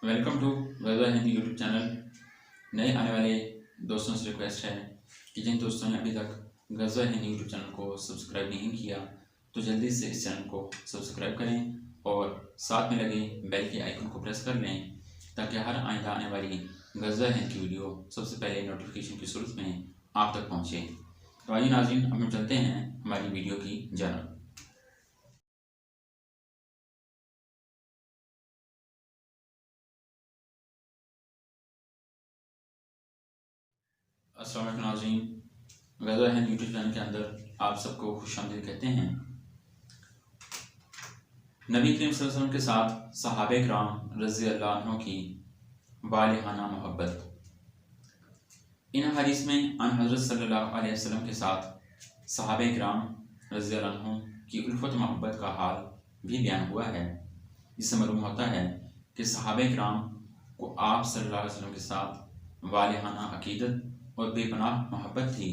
Welcome to Ghazwa Hindi YouTube channel. नए आने वाले दोस्तों से रिक्वेस्ट है कि जिन दोस्तों ने अभी तक गज़वा हिंदी यूट्यूब चैनल को सब्सक्राइब नहीं किया तो जल्दी से इस चैनल को सब्सक्राइब करें और साथ में लगे बेल के आइकन को प्रेस कर लें ताकि हर आइंदा आने वाली गज़वा हिंद की वीडियो सबसे पहले नोटिफिकेशन की सूरत में आप तक पहुँचे। तो आइए नाज़रीन, अब हम चलते हैं हमारी वीडियो की जानब। अस्सलाम वालेकुम नाज़रीन, गज़वा हिंद यूट्यूब चैनल के अंदर आप सबको खुशामदीद कहते हैं। नबी करीम सल्लल्लाहु अलैहि वसल्लम के साथ सहाबे किराम रज़ी अल्लाह अन्हुम की वालिहाना मोहब्बत। इन हदीस में अन हज़रत सल्लल्लाहु अलैहि वसल्लम के साथ सहाबे किराम रज़ी अल्लाह अन्हुम की उल्फत मोहब्बत का हाल भी बयान हुआ है, जिससे मालूम होता है कि सहाबे किराम को आप सल्लल्लाहु अलैहि वसल्लम के साथ वालिहाना अकीदत और बेपनाह मोहब्बत थी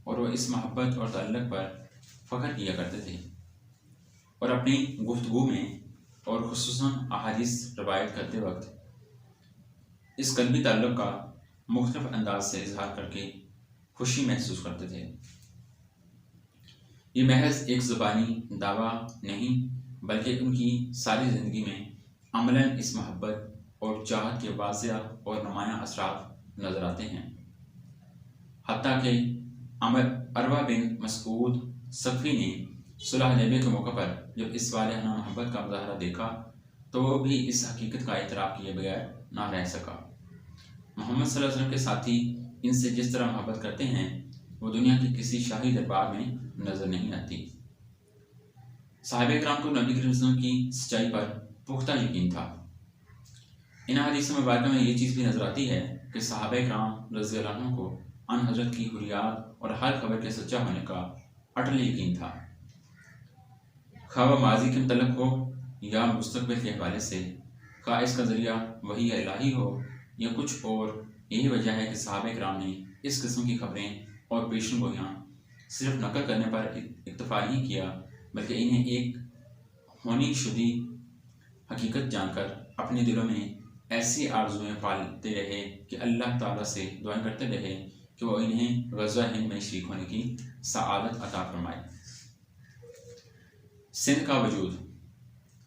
और वह इस मोहब्बत और ताल्लुक़ पर फ़ख्र किया करते थे और अपनी गुफ्तगू में और खुसूसन अहादीस रवायत करते वक्त इस कल्बी ताल्लुक़ का मुख्तलिफ अंदाज से इजहार करके खुशी महसूस करते थे। ये महज एक ज़ुबानी दावा नहीं बल्कि उनकी सारी ज़िंदगी में अमलन इस मोहब्बत और चाहत के वाज़ेह और नुमायाँ असरात नज़र आते हैं। हत्ता कि अरवा बिन मसऊद सफ़ी ने सुलह हुदैबिया के मौके पर जब इस वालिहाना मोहब्बत का मुज़ाहरा देखा तो वो भी इस हकीकत का इतराफ़ किए बगैर ना रह सका। मोहम्मद सल्लल्लाहु अलैहि वसल्लम के साथी इनसे जिस तरह मोहब्बत करते हैं वो दुनिया के किसी शाही दरबार में नज़र नहीं आती। सहाबे किराम को नबी करीम सल्लल्लाहु अलैहि वसल्लम की सच्चाई पर पुख्ता यकीन था। इन हदीस मुबारक में ये चीज़ भी नज़र आती है कि सहाबे किराम रज़ी अल्लाह अन्हुम को अन हज़रत की हुर्रियत और हर खबर के सच्चा होने का अटल यकीन था, खा वह माजी के मुतल्लिक़ हो या मुस्तक़बिल के हवाले से, खा इसका ज़रिया वही इलाही हो या कुछ और। यही वजह है कि सहाबे किराम ने इस किस्म की खबरें और पेशन गोइयाँ सिर्फ नकल करने पर इक्तफ़ा नहीं किया बल्कि इन्हें एक होनी शुदी हकीकत जानकर अपने दिलों में ऐसी आरज़ुएँ पालते रहे कि अल्लाह ताला से दुआएं करते रहे कि वो इन्हें गज़वा हिंद में शरीक होने की सआदत अता फरमाए। सिंध का वजूद।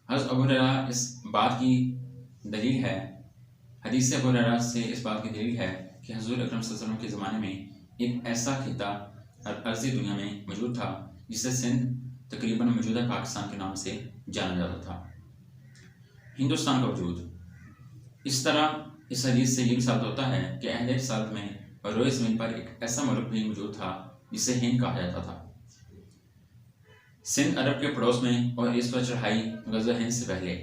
हज़रत अबू हुरैरा इस बात की दलील है, हदीस अबू हुरैरा से इस बात की दलील है कि हुज़ूर अकरम सल्लल्लाहु अलैहि वसल्लम के ज़माने में एक ऐसा खिता अर्ज़ी दुनिया में मौजूद था जिसे सिंध तकरीबन मौजूदा पाकिस्तान के नाम से जाना जाता था। हिंदुस्तान का वजूद। इस तरह इस हदीस से ये भी साबित होता है कि अहले रिसालत में रोए ज़मीन पर एक ऐसा मुल्क भी मौजूद था जिसे हिंद कहा जाता था। सिंध अरब के पड़ोस में और इस पर चढ़ाई गज़वा हिंद से पहले।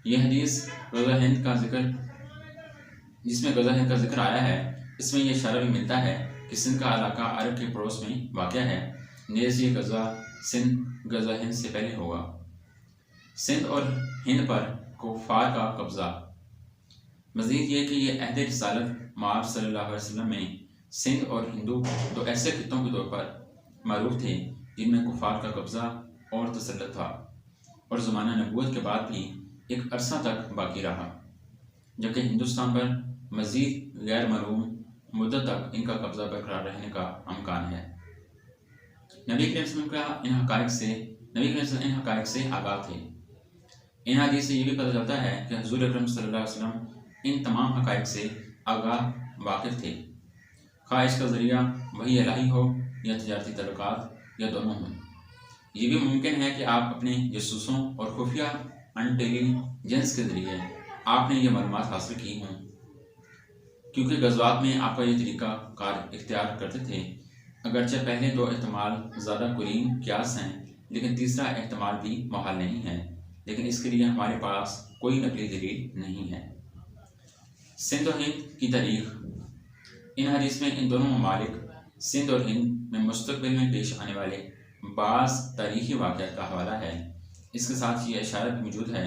यह हदीस गज़वा हिंद का जिक्र जिसमें गज़वा हिंद का जिक्र आया है, इसमें यह इशारा भी मिलता है कि सिंध का इलाका अरब के पड़ोस में वाक़या है, नेज़ ये गज़वा सिंध गज़वा हिंद से पहले होगा। सिंध और हिंद पर कुफ़ार का कब्ज़ा। मज़ीद ये कि यह अहद रिसालत माब सल्लल्लाहु अलैहि वसल्लम में सिंध और हिंदू दो ऐसे खितों के तौर पर मारूफ थे जिनमें कुफ़ार का कब्ज़ा और तसल्लुत था और ज़माना नबूवत के बाद भी एक अरसा तक बाकी रहा, जबकि हिंदुस्तान पर मज़ीद गैर मालूम मुद्दत तक इनका कब्ज़ा बरकरार रहने का अमकान है। नबी करीम सल्लल्लाहु अलैहि वसल्लम इन हक़ाइक़ से आगाह थे। इन हदीस से ये भी पता चलता है कि हुज़ूर अकरम सल्लल्लाहु अलैहि वसल्लम इन तमाम हक़ाइक़ से आगाह वाक़िफ़ थे, खा इसका ज़रिया वही इलाही हो या तजारती तल्लुक़ात या दोनों हों। ये भी मुमकिन है कि आप अपने जासूसों और खुफिया इंटेलिजेंस के ज़रिए आपने ये मालूमात हासिल की हों, क्योंकि गज़वात में आपका ये तरीक़ा कार इख्तियार करते थे। अगरचे पहले दो एहतमाल ज़्यादा कुरीन क़यास हैं, लेकिन तीसरा एहतमाल भी मुहाल नहीं है, लेकिन इसके लिए हमारे पास कोई नकली दलील नहीं है। सिंध और हिंद की तारीख़। इन हदीस में इन दोनों ममालिक सिंध और हिंद में मुस्तक़बिल में पेश आने वाले बाज़ तारीख़ी वाक़यात का हवाला है। इसके साथ ये इशारा भी मौजूद है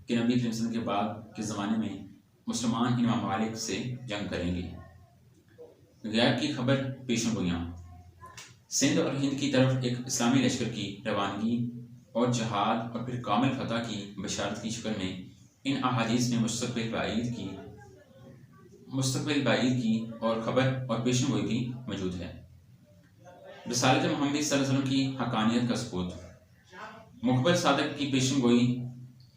कि नबी करीम सल्लल्लाहु अलैहि वसल्लम के बाद के ज़माने में मुसलमान इन ममालिक से जंग करेंगे। गैब की खबर पेशन गोइयाँ। सिंध और हिंद की तरफ एक इस्लामी लश्कर की रवानगी और जहाद और फिर कामिल फतह की बशारत की शक्ल में इन अहादीस में मुस्तक़बिल बाईद की और ख़बर और पेशन गोई भी मौजूद है। रिसालत मोहम्मद सल्लल्लाहु अलैहि वसल्लम की हक़ानियत का सबूत, मुक़बिल सादिक़ की पेशन गोई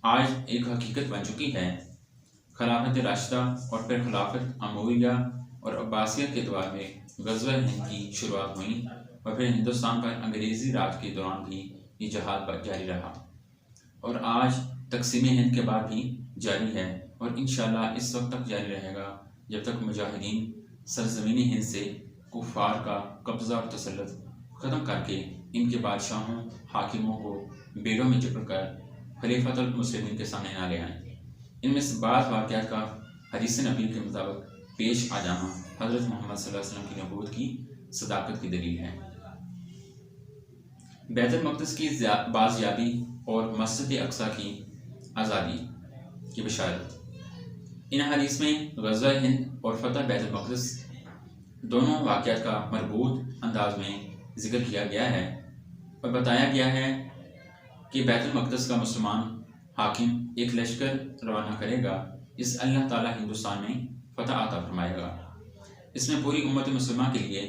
आज एक हकीकत बन चुकी है। खिलाफत राशिदा और फिर खिलाफत अमविया और अब्बासिया के दौर में ग़ज़वा हिंद की शुरुआत हुई और फिर हिंदुस्तान पर अंग्रेज़ी राज के दौरान भी ये जहाद जारी रहा और आज तक़सीम हिंद के बाद भी जारी है और इंशाअल्लाह इस वक्त तक जारी रहेगा जब तक मुजाहिदीन सरज़मीन हिंद से कुफ़ार का कब्ज़ा और तसल्लुत ख़त्म करके इनके बादशाहों हाकिमों को बेड़ों में जकड़ कर खलीफतुल मुस्लिमीन के सामने ना ले आएँ। इनमें से बाज़ वाक़यात का हदीस नबी के मुताबिक पेश आ जाना हज़रत मोहम्मद सल्लल्लाहु अलैहि वसल्लम की नबूवत की सदाकत की दलील है। बैतुल मक़दिस की बाज़याबी और मस्जिद अक़सा की आज़ादी की बशारत। इन हदीस में ग़ज़वा हिंद और फ़तह बैतुल मक़दिस दोनों वाक़यात का मरबूत अंदाज में ज़िक्र किया गया है और बताया गया है कि बैतुल मक़दिस का मुसलमान हाकिम एक लश्कर रवाना करेगा, इस अल्लाह ताला हिंदुस्तान में फ़तह अता फरमाएगा। इसमें पूरी उम्मत मुसलमा के लिए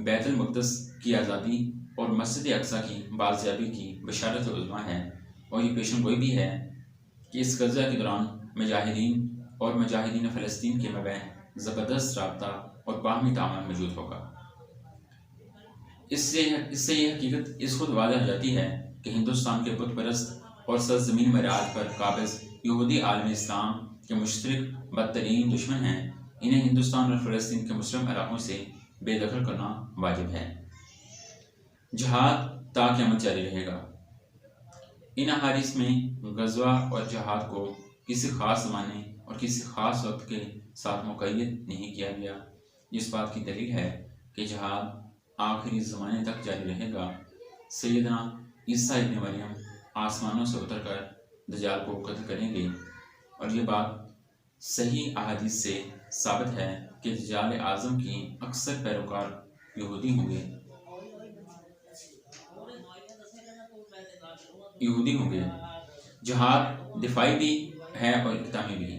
बैतुल मक़दिस की आज़ादी और मस्जिद अक़सा की बाज़याबी की बशारत उज़्मा है और ये पेशन गोई भी है कि इस ग़ज़वा के दौरान मुजाहिदीन और मुजाहिदीन फ़लस्तीन के मबैन ज़बरदस्त राब्ता और बाहमी ताअमल मौजूद होगा। इससे ये हकीकत इस खुद वाज़ह हो जाती है कि हिंदुस्तान के बुत परस्त और सरज़मीन मराज पर काबिज़ यहूदी आलम इस्लाम के मुश्तरक बदतरीन दुश्मन हैं। इन्हें हिंदुस्तान और फ़लस्तीन के मुस्लिम इलाक़ों से बेदखल करना वाजिब है। जहाद ता क़यामत जारी रहेगा। इन अहादीस में ग़ज़वा और जहाद को किसी ख़ास ज़माने और किसी ख़ास वक्त के साथ मुक़य्यद नहीं किया गया। इस बात की दलील है कि जहाद आखिरी ज़माने तक जारी रहेगा। सैयदना ईसा इब्न मरियम आसमानों से उतर कर दज्जाल को कत्ल करेंगे और ये बात सही अहादीस से साबित है कि दज्जाल आज़म की अक्सर पैरोकार यहूदी होंगे। जहाद दिफाई भी है और इक़दामी भी।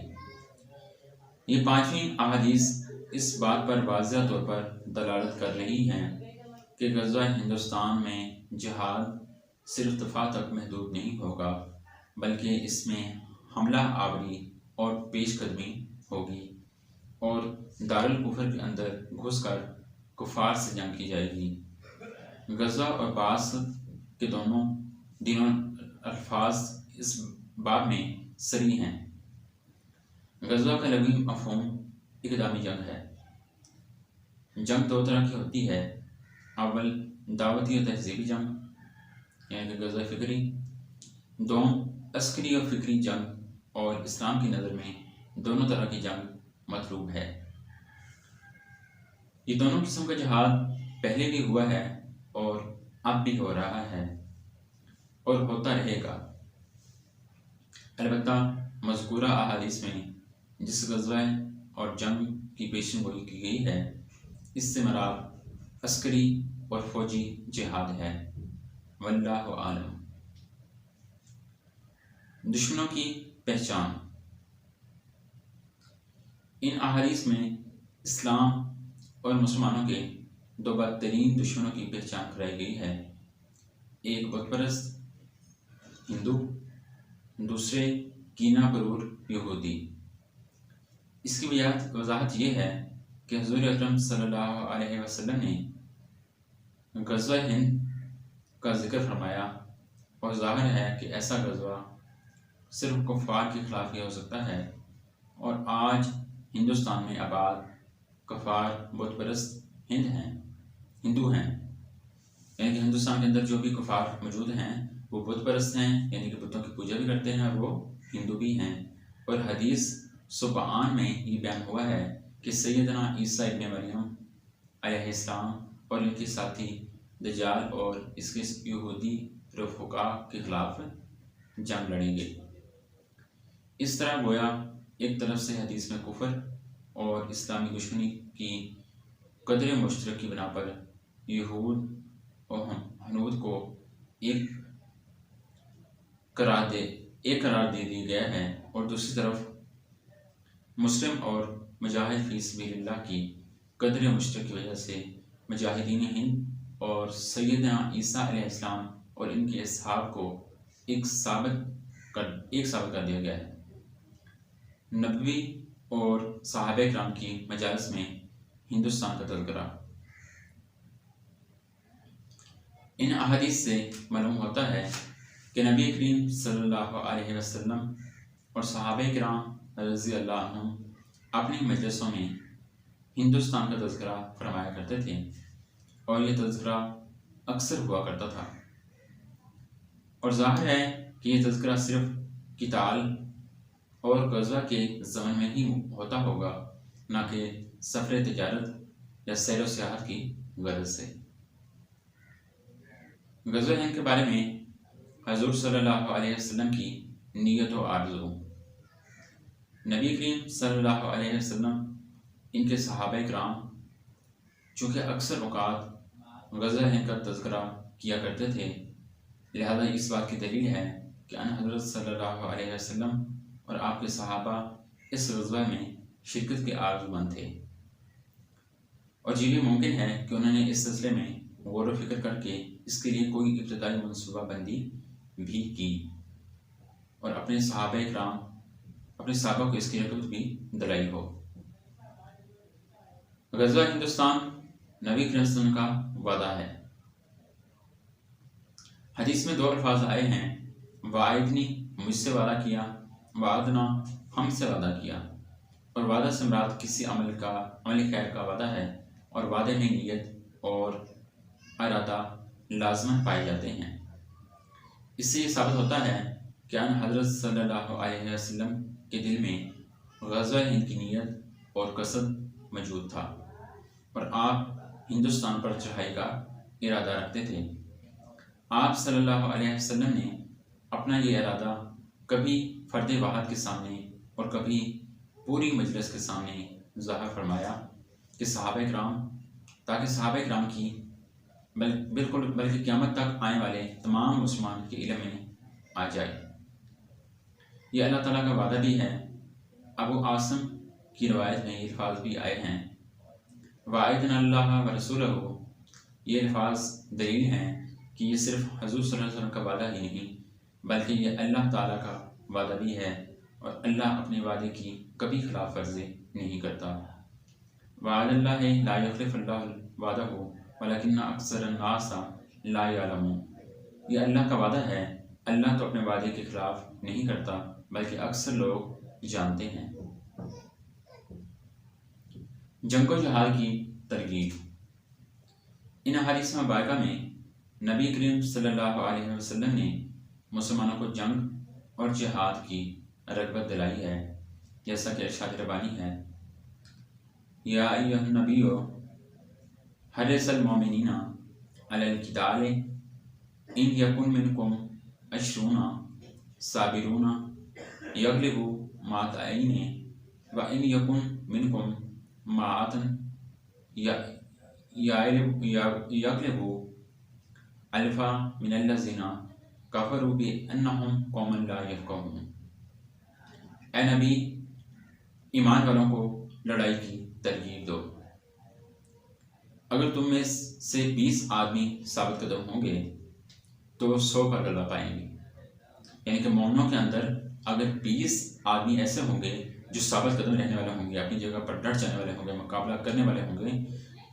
ये पांचवीं अहादीस इस बात पर वाज़ह तौर पर दलालत कर रही हैं कि ग़ज़वा हिंदुस्तान में जहाद सिर्फ दफ़ा तक महदूद नहीं होगा, बल्कि इसमें हमला आवरी और पेशकदमी होगी और दारुल कुफ़र के अंदर घुसकर कुफ़ार से जंग की जाएगी। ग़ज़वा और बास के दोनों अल्फाज इस बाब में सरी हैं। ग़ज़वा का लग़वी मफ़हूम इक़दामी जंग है। जंग दो तरह की होती है, अव्वल दावती और तहज़ीबी जंग यानी कि ग़ज़वा फ़िक्री, दोम अस्करी और फ़िक्री जंग और इस्लाम की नज़र में दोनों तरह की जंग मतलूब है। ये दोनों किस्म का जहाद पहले भी हुआ है और अब भी हो रहा है और होता रहेगा। अलबत्ता मज़कूरा अहादीस में जिस ग़ज़वा और जंग की पेशन गोई की गई है, इससे मराद अस्करी और फ़ौजी जिहाद है। वल्लाहु आलम। दुश्मनों की पहचान। इन अहादीस में इस्लाम और मुसलमानों के दो बदतरीन दुश्मनों की पहचान कराई गई है। एक बुतपरस्त हिंदू, दूसरे कीना बरूर यहूदी। इसकी वजाहत ये है कि हुज़ूर अकरम सल्लल्लाहु अलैहि वसल्लम ने ग़ज़वा हिंद का जिक्र फरमाया और ज़ाहिर है कि ऐसा ग़ज़वा सिर्फ कुफ़ार के ख़िलाफ़ ही हो सकता है और आज हिंदुस्तान में आबाद कुफ़ार बुतपरस्त हिंदू हैं, यानी कि हिंदुस्तान के अंदर जो भी कुफ़ार मौजूद हैं वो बुतपरस्त हैं, यानी कि बुतों की पूजा भी करते हैं और वो हिंदू भी हैं। और हदीस सुबहान में ये बयान हुआ है कि सैयदना ईसा इब्न मरियम अलैहिस्सलाम और इनके साथी दज्जाल और इसके यहूदी रफ़ुका के ख़िलाफ़ जंग लड़ेंगे। इस तरह गोया एक तरफ से हदीस में कुफ़र और इस्लामी दुश्मनी की कदर मुश्तरक की बना पर यहूद और हनूद को एक करार दे दिया गया है और दूसरी तरफ मुस्लिम और मुजाहिद फी सबिलिल्लाह की कदर मुश्तरक की वजह से मुजाहिदीन हिंद और सैयदना ईसा अलैहिस्सलाम और इनके असहाब को एक साबित कर दिया गया है। नबवी और सहाबा किराम की मजालिस में हिंदुस्तान का तज़किरा। इन अहादीस से मालूम होता है कि नबी करीम सल्लल्लाहु अलैहि वसल्लम और सहाबा किराम रज़ी अल्लाह अन्हुम अपनी मजलिसों में हिंदुस्तान का तज़किरा फरमाया करते थे और ये तज़किरा अक्सर हुआ करता था। और ज़ाहिर है कि ये तज़किरा सिर्फ किताल और गज़वा के ज़मन में ही होता होगा, ना कि सफ़र तिजारत या सैर व सियाहत की गरज से। गज़वा हिंद के बारे में हज़ूर सल्लल्लाहु अलैहि वसल्लम की नीयत व आरज़ू। नबी करीम सल्लल्लाहु अलैहि वसल्लम इनके सहाबा किराम चूँकि अक्सर औक़ात गज़वा हिंद का तज़किरा किया करते थे, लिहाजा इस बात की दलील है कि अन हज़रत सल्लल्लाहु अलैहि वसल्लम और आपके सहाबा इस गज़वा में शिरकत के आरज़ूमंद थे। और ये भी मुमकिन है कि उन्होंने इस सिलसिले में गौर व फिक्र करके इसके लिए कोई इब्तिदाई मनसूबाबंदी भी की और अपने सहाबा को इसकी रग़बत भी दिलाई हो। गज़वा हिंदुस्तान नबी करीम सल्लल्लाहु अलैहि वसल्लम का वादा है। हदीस में दो अल्फाज आए हैं, वाइदनी मुझसे वादा किया, वादना हमसे वादा किया। और वादा से मुराद किसी अमल खैर का वादा है और वादे में नीयत और इरादा लाज़मन पाए जाते हैं। इससे ये साबित होता है कि अन हज़रत सल्लल्लाहु अलैहि वसल्लम के दिल में ग़ज़वा हिंद की नीयत और कसद मौजूद था और आप हिंदुस्तान पर चढ़ाई का इरादा रखते थे। आप सल्लल्लाहु अलैहि वसल्लम ने अपना ये इरादा कभी फ़र्द वाहिद के सामने और कभी पूरी मजलिस के सामने ज़ाहिर फरमाया कि ताकि सहाबा किराम की बल्कि क़यामत तक आने वाले तमाम मुसलमान के इल्म में आ जाए। ये अल्लाह ताला का वादा भी है। अबू आसम की रवायत में ये अल्फाज भी आए हैं, वाइदना अल्लाह व रसूलहू। ये अल्फाज दलील हैं कि ये सिर्फ हज़ूर सल्लल्लाहु अलैहि वसल्लम का वादा ही नहीं बल्कि ये अल्लाह ताला का वादा भी है और अल्लाह अपने वादे की कभी खिलाफ वर्जी नहीं करता। वादल्लाह ला युखलिफुल्लाहु वादहू वलकिन्ना अक्सरन्नास ला यअलमून। ये अल्लाह का वादा है, अल्लाह तो अपने वादे के खिलाफ नहीं करता बल्कि अक्सर लोग जानते हैं। जंग व जिहाद की तरगीब। इन हदीस मुबारका में नबी करीम सल्लल्लाहु अलैहि वसल्लम ने मुसलमानों को जंग और जिहाद की रग़बत दिलाई है, जैसा कि इरशाद रब्बानी है, या अय्युहन नबिय्यु हरिसल मोमिनीना अलल क़िताल इन यकुन मिनकुम अशरूना साबिरूना यग़लिबू मातईन व इन यकुन मिनकुम मातन यग़लिबू अल्फा मिनल्लज़ीना कफ़रू बिअन्नहुम कौमुन ला यफ़क़हून। ए नबी, ईमान वालों को लड़ाई की तरगीब दो। अगर तुम में से 20 आदमी साबित कदम होंगे तो 100 पर गलबा पाएंगे। यानी कि मोमिनों के अंदर अगर 20 आदमी ऐसे होंगे जो साबित कदम रहने वाले होंगे, अपनी जगह पर डट जाने वाले होंगे, मुकाबला करने वाले होंगे,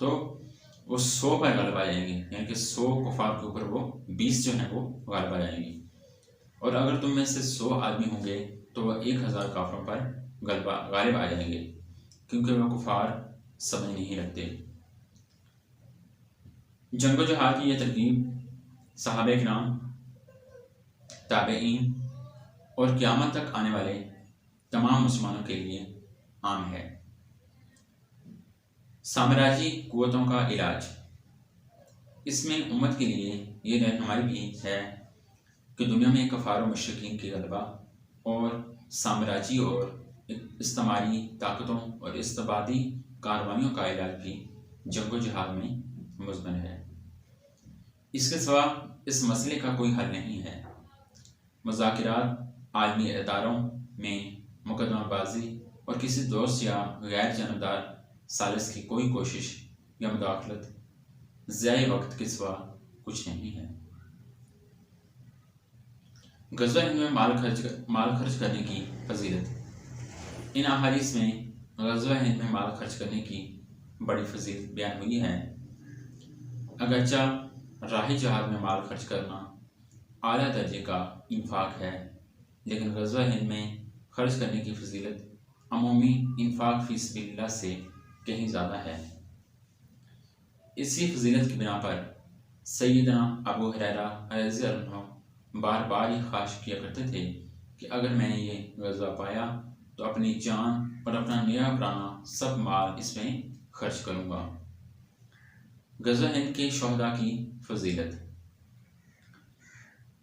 तो वो 100 पर गलबा आ जाएंगे। यानी कि 100 कुफार के ऊपर वो 20 जो है वो गलबा आ जाएंगे। और अगर तुम में से 100 आदमी होंगे तो वह 1000 काफरों पर गालिब आ जाएंगे, क्योंकि वह कुफार समझ नहीं रखते। जंग व जिहाद की यह तरकीब सहाबा किराम, ताबईन और क़यामत तक आने वाले तमाम मुसलमानों के लिए आम है। साम्राज्यी कुव्वतों का इलाज। इसमें उम्मत के लिए ये रहनुमाई भी है कि दुनिया में कफ़ार व मुशरिकीन की गलबा और साम्राज्यी और इस्तिमारी ताकतों और इस्तिबादी कार्रवाइयों का इलाज भी जंग व जिहाद में मुज़मन है। इसके सिवा इस मसले का कोई हल नहीं है। मुज़ाकिरात आलमी इदारों में मुकदमाबाजी और किसी दोस्त या गैर जानबदार सालिस की कोई कोशिश या मुदाखलत ज़ाय वक्त के सिवा कुछ नहीं है। ग़ज़वा हिंद में माल खर्च करने की फजीलत। इन अहादीस में ग़ज़वा हिंद में माल खर्च करने की बड़ी फजीलत बयान हुई है। अगरचा राह जहाद में माल खर्च करना आला दर्जे का इंफाक है, लेकिन ग़ज़वा हिंद में खर्च करने की फजीलत अमूमी इंफाक फ़ी सबिलिल्लाह से कहीं ज़्यादा है। इसी फजीलत की बिना पर सैयदना अबू हुरैरा रज़ियल्लाहु अन्हु बार बार ये ख्वाहिश किया करते थे कि अगर मैंने ये ग़ज़वा पाया तो अपनी जान और अपना नया पुराना सब माल इसमें खर्च करूँगा। ग़ज़वा हिंद के शोहदा की फजीलत।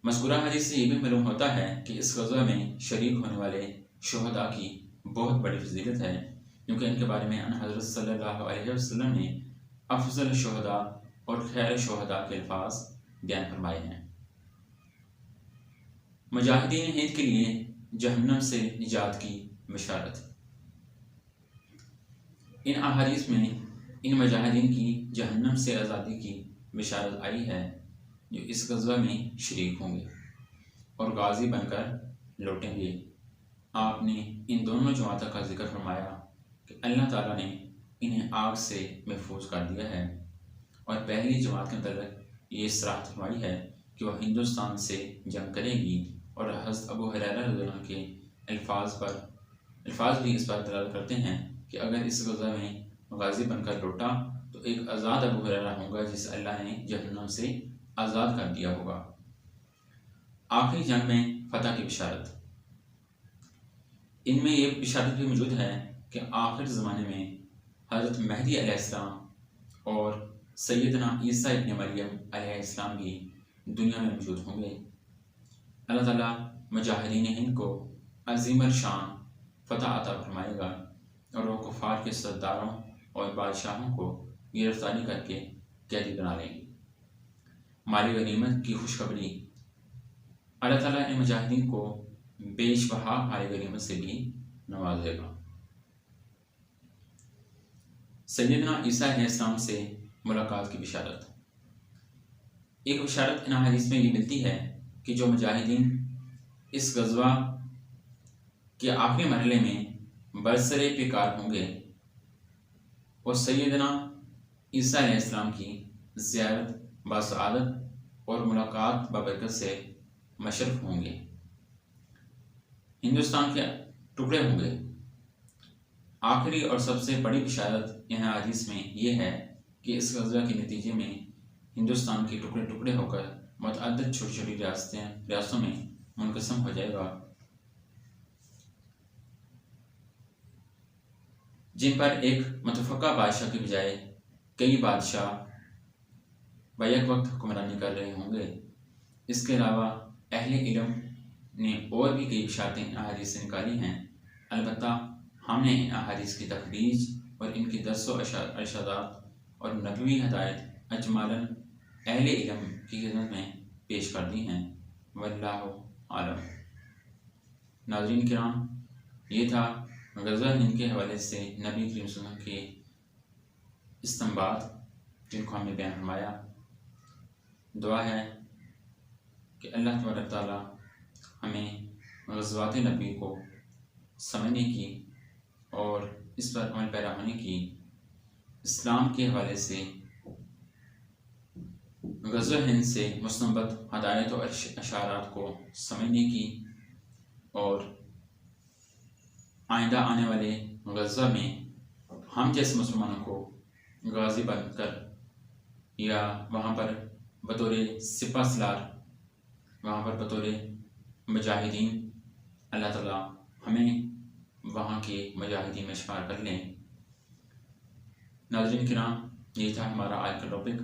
मज़कूरा हदीस से ये भी मालूम होता है कि इस ग़ज़वा में शरीक होने वाले शोहदा की बहुत बड़ी फजीलत है, क्योंकि इनके बारे में हज़रत सल्लल्लाहु अलैहि वसल्लम ने अफ़ज़ल शोहदा और खैर शोहदा के अल्फाज बयान फरमाए हैं। मुजाहिदीन हिंद के लिए जहन्नम से निजात की बशारत। इन अहादीस में इन मुजाहिदीन की जहन्नम से आज़ादी की बशारत आई है जो इस ग़ज़वा में शरीक होंगे और गाजी बनकर लौटेंगे। आपने इन दोनों जमातों का जिक्र फरमाया कि अल्लाह ताला ने इन्हें आग से महफूज कर दिया है, और पहली जमात के अंतर्गत ये सराहत फरमाई है कि वह हिंदुस्तान से जंग करेगी, और हज़रत अबू हुरैरा रज़ियल्लाहु अन्हु के अल्फाज भी इस बात दलालत करते हैं कि अगर इस ग़ज़वा में गाजी बनकर लौटा तो एक आज़ाद अबू हुरैरा होगा जिसे अल्लाह ने जहन्नम से आज़ाद कर दिया होगा। आखिरी जंग में फ़तह की बिशारत। इनमें ये बिशारत भी मौजूद है कि आखिर ज़माने में हज़रत महदी अलैहिस्सलाम और सैयदना ईसा इब्न मरियम अलैहिस्सलाम भी दुनिया में मौजूद होंगे। अल्लाह ताला मुजाहिदीन हिंद को अज़ीम शान फ़तह अता फरमाएगा और वो कुफ़ार के सरदारों और बादशाहों को गिरफ्तारी करके कैदी बना लेंगे। माली गनीमत की खुशखबरी। अल्लाह ताला इन मुजाहिदीन को बेशबहा माली गनीमत से भी नवाजेगा। सैयदना ईसा अलैहिस्सलाम से मुलाकात की बिशारत। एक बिशारत इन हदीस में ये मिलती है कि जो मुजाहिदीन इस ग़ज़वा के आखिरी मरहले में बरसरे पिकार होंगे और सैयदना ईसा अलैहिस्सलाम की ज़ियारत बासआदत और मुलाकात बबरकत से मशरफ होंगे, हिंदुस्तान के टुकड़े होंगे। आखिरी और सबसे बड़ी बिशारत यहाँ हदीस में ये है कि इस ग़ज़वा के नतीजे में हिंदुस्तान के टुकड़े टुकड़े होकर मुतअद्दिद छोटी छोटी रियासतों में मुनक़सम हो जाएगा, जिन पर एक मुतफ़क्का बादशाह के बजाय कई बादशाह बैक वक्त हुक्मरानी कर रहे होंगे। इसके अलावा अहले इल्म ने और भी कई बिशारतें इन अहादीस से निकाली हैं। अलबत्ता हमने इन अहादीस की तखरीज और इनकी दर्सो इरशादात और नबवी हदायत अजमालन अहले इल्म की खिदमत में पेश कर दी हैं। वल्लाहु आलम। नाज़रीन किराम, ये था ग़ज़वा हिंद के हवाले से नबी करीम सल्लल्लाहु अलैहि वसल्लम के इस्तिंबात जिनको हमने बयान फरमाया। दुआ है कि अल्लाह तबारक ताला हमें ग़ज़वात नबी को समझने की और इस पर अमल पैरा होने की, इस्लाम के हवाले से ग़ज़वा हिंद से मुस्तंबत हदायत और अशारात को समझने की, और आइंदा आने वाले ग़ज़वा में हम जैसे मुसलमानों को गाज़ी बनकर या वहाँ पर बतौर सिपा सलार, वहाँ पर बतौर मुजाहिदीन अल्लाह ताला हमें वहाँ के मुजाहिदीन में शुमार कर लें। नाज़रीन किराम, ये था हमारा आज का टॉपिक।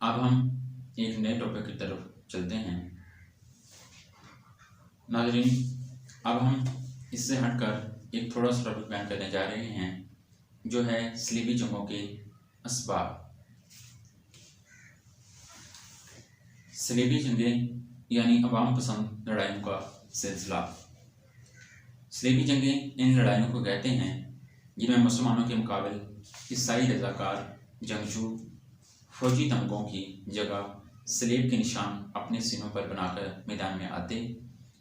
अब हम एक नए टॉपिक की तरफ चलते हैं। नाज़रीन, अब हम इससे हटकर एक थोड़ा सा टॉपिक बयान करने जा रहे हैं, जो है सलीबी जंगों के असबाब। सलीबी जंगें यानी अवाम पसंद लड़ाइयों का सिलसिला। सलीबी जंगें इन लड़ाइयों को कहते हैं जिनमें मुसलमानों के मुकाबले ईसाई रज़ाकार जंगजू फौजी तमगों की जगह सलीब के निशान अपने सीनों पर बनाकर मैदान में आते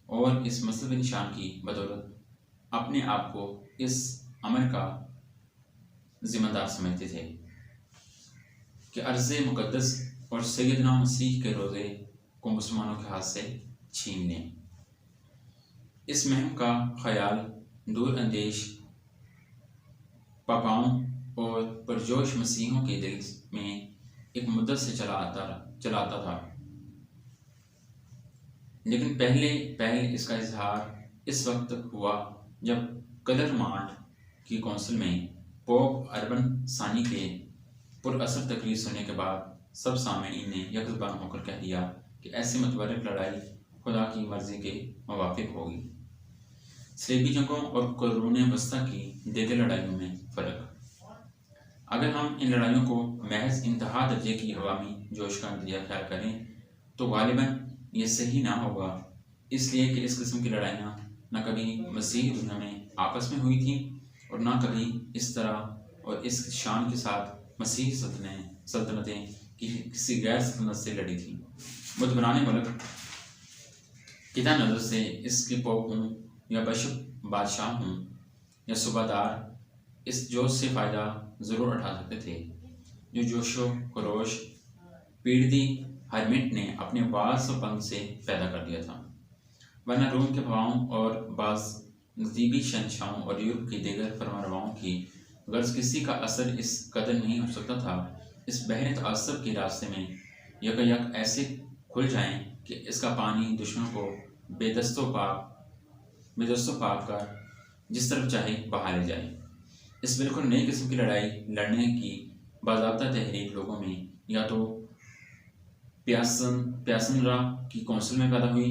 और इस मजहबी निशान की बदौलत अपने आप को इस अमल का जिम्मेदार समझते थे कि अर्ज़ मुक़द्दस और सैयदना मसीह के रोज़े को मुसलमानों के हाथ से छीन लें। इस मुहिम का ख्याल दूर अंदेश पापाओं और पुरजोश मसीहों के दिल में एक मुद्दत से चला आता था, लेकिन पहले इसका इजहार इस वक्त हुआ जब क्लरमॉन्ट की कौंसिल में पोप अर्बन सानी के पुरअसर तकरीर सुनने के बाद सब सामीन ने यकजुबान होकर कह दिया कि ऐसी मुतबर्रिक लड़ाई खुदा की मर्जी के मुवाफिक होगी। सलीबी जंगों और कुर्रून वस्ता की देगर लड़ाइयों में फ़र्क। अगर हम इन लड़ाइयों को महज इंतहा दर्जे की अवामी जोश का नतीजा ख्याल करें तो गालिबन ये सही ना होगा, इसलिए कि इस किस्म की लड़ाइयाँ न कभी मसीही दुनिया में आपस में हुई थी और न कभी इस तरह और इस शान के साथ मसीही सल्तनतें किसी गैर सल्तनत से लड़ी थी। मुतबराने मुल्क किता नज़र से इसके पोप हों या बशप बादशाह हों या सूबादार इस जोश से फ़ायदा ज़रूर उठा सकते थे जो जोशो खरोश पीड़ती हरमिट ने अपने वास व पंख से पैदा कर दिया था, वरना रूम के फवाओं और बाज़ नजीबी शहनशाहों और यूरोप की दीगर फरमारवाओं की गर्ज किसी का असर इस कदर नहीं हो सकता था। इस बहरे तअस्सुब के रास्ते में यकयक ऐसे खुल जाएं कि इसका पानी दुश्मनों को बेदस्तो पाक कर जिस तरफ चाहे बहा ले जाए। इस बिल्कुल नई किस्म की लड़ाई लड़ने की बाज़ाब्ता तहरीक लोगों में या तो प्यासनरा की कौंसिल में पैदा हुई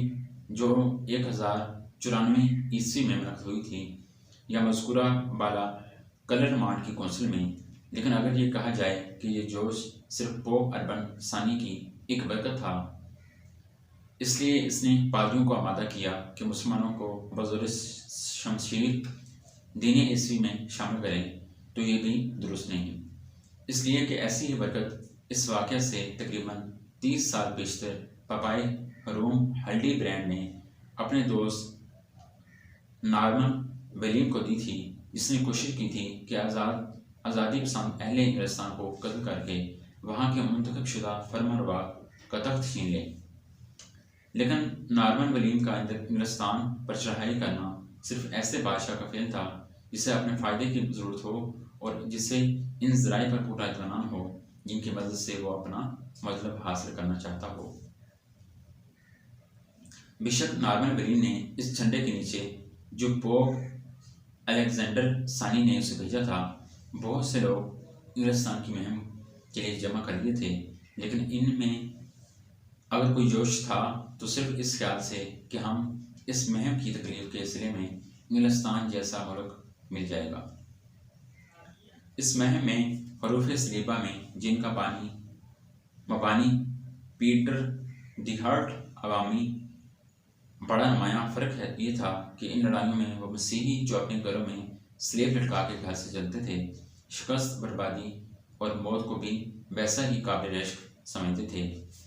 जो 1094 ईस्वी में मुनक़्क़िद हुई थी, या मज़कूरा बाला क्लरमॉन्ट की कौंसिल में। लेकिन अगर ये कहा जाए कि ये जोश सिर्फ पोप अर्बन सानी की एक बरकत था, इसलिए इसने पादरियों को आमादा किया कि मुसलमानों को बज़ौर शमशीर दीन ईस्वी में शामिल करें, तो ये भी दुरुस्त नहीं, इसलिए कि ऐसी ही बरकत इस वाक़या से तकरीबन 30 साल पेशतर पापाई रोम हल्डी ब्रांड ने अपने दोस्त नॉर्मन विलियम को दी थी, जिसने कोशिश की थी कि आज़ादी पसंद अहले इंग्लिस्तान को कत्ल करके वहाँ के मुंतखब शुदा फरमानरवा का तख्त छीन ले। लेकिन नॉर्मन विलियम का इंग्लिस्तान पर चढ़ाई करना सिर्फ ऐसे बादशाह का फ़ेल था जिसे अपने फ़ायदे की ज़रूरत हो और जिसे इन ज़राए पर पूरा इत्मीनान हो जिनकी मदद से वो अपना मतलब हासिल करना चाहता हो। बेशक नॉर्मन विलियम ने इस झंडे के नीचे जो पोप अलेक्जेंडर सानी ने उसे भेजा था, बहुत से लोग इंग्लिस्तान की मुहिम के लिए जमा कर लिए थे, लेकिन इनमें अगर कोई जोश था तो सिर्फ इस ख्याल से कि हम इस मुहिम की तकलीफ के सिले में इंग्लिस्तान जैसा मुल्क मिल जाएगा। इस मुहिम में हरूफ सलीबा में जिनका मबानी पीटर दिहार्ट अवामी बड़ा नुमायाँ फ़र्क है ये था कि इन लड़ाइयों में वो मसीही जो अपने घरों में स्लेब लटका के घर से चलते थे, शिकस्त, बर्बादी और मौत को भी वैसा ही काबिल इश्क समझते थे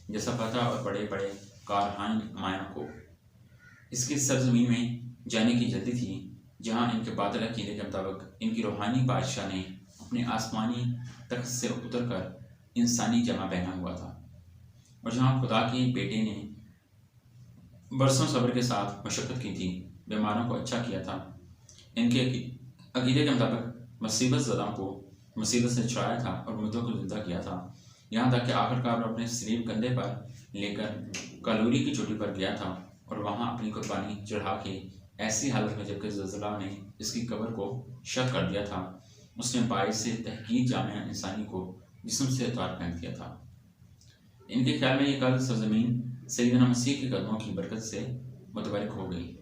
जैसा फतह और बड़े बड़े कारहान माया को। इसकी सरजमीन में जाने की जल्दी थी जहाँ इनके बादल अकीदे के मुताबिक इनकी रूहानी बादशाह ने अपने आसमानी तख्त से उतर कर इंसानी जमा पहना हुआ था, और जहाँ खुदा के बेटे ने बरसों सब्र के साथ मशक्क़त की थी, बीमारों को अच्छा किया था। इनके अकीदे के मुताबिक मुसीबत ज़दाओं को मुसीबत से छुड़ाया था और मुर्दों को जिंदा किया था, यहाँ तक कि आखिरकार अपने सलीब कंधे पर लेकर कलोरी की चोटी पर गया था और वहाँ अपनी कुर्बानी चढ़ा के ऐसी हालत में जबकि ज़लज़ला ने इसकी कब्र को शक कर दिया था, उसने बाइस से तहकीक जामिया इंसानी को जिस्म से उतार फेंक दिया था। इनके ख्याल में ये कल सरजमीन सैयदना मसीह के कदमों की बरकत से मुतबरक हो गई।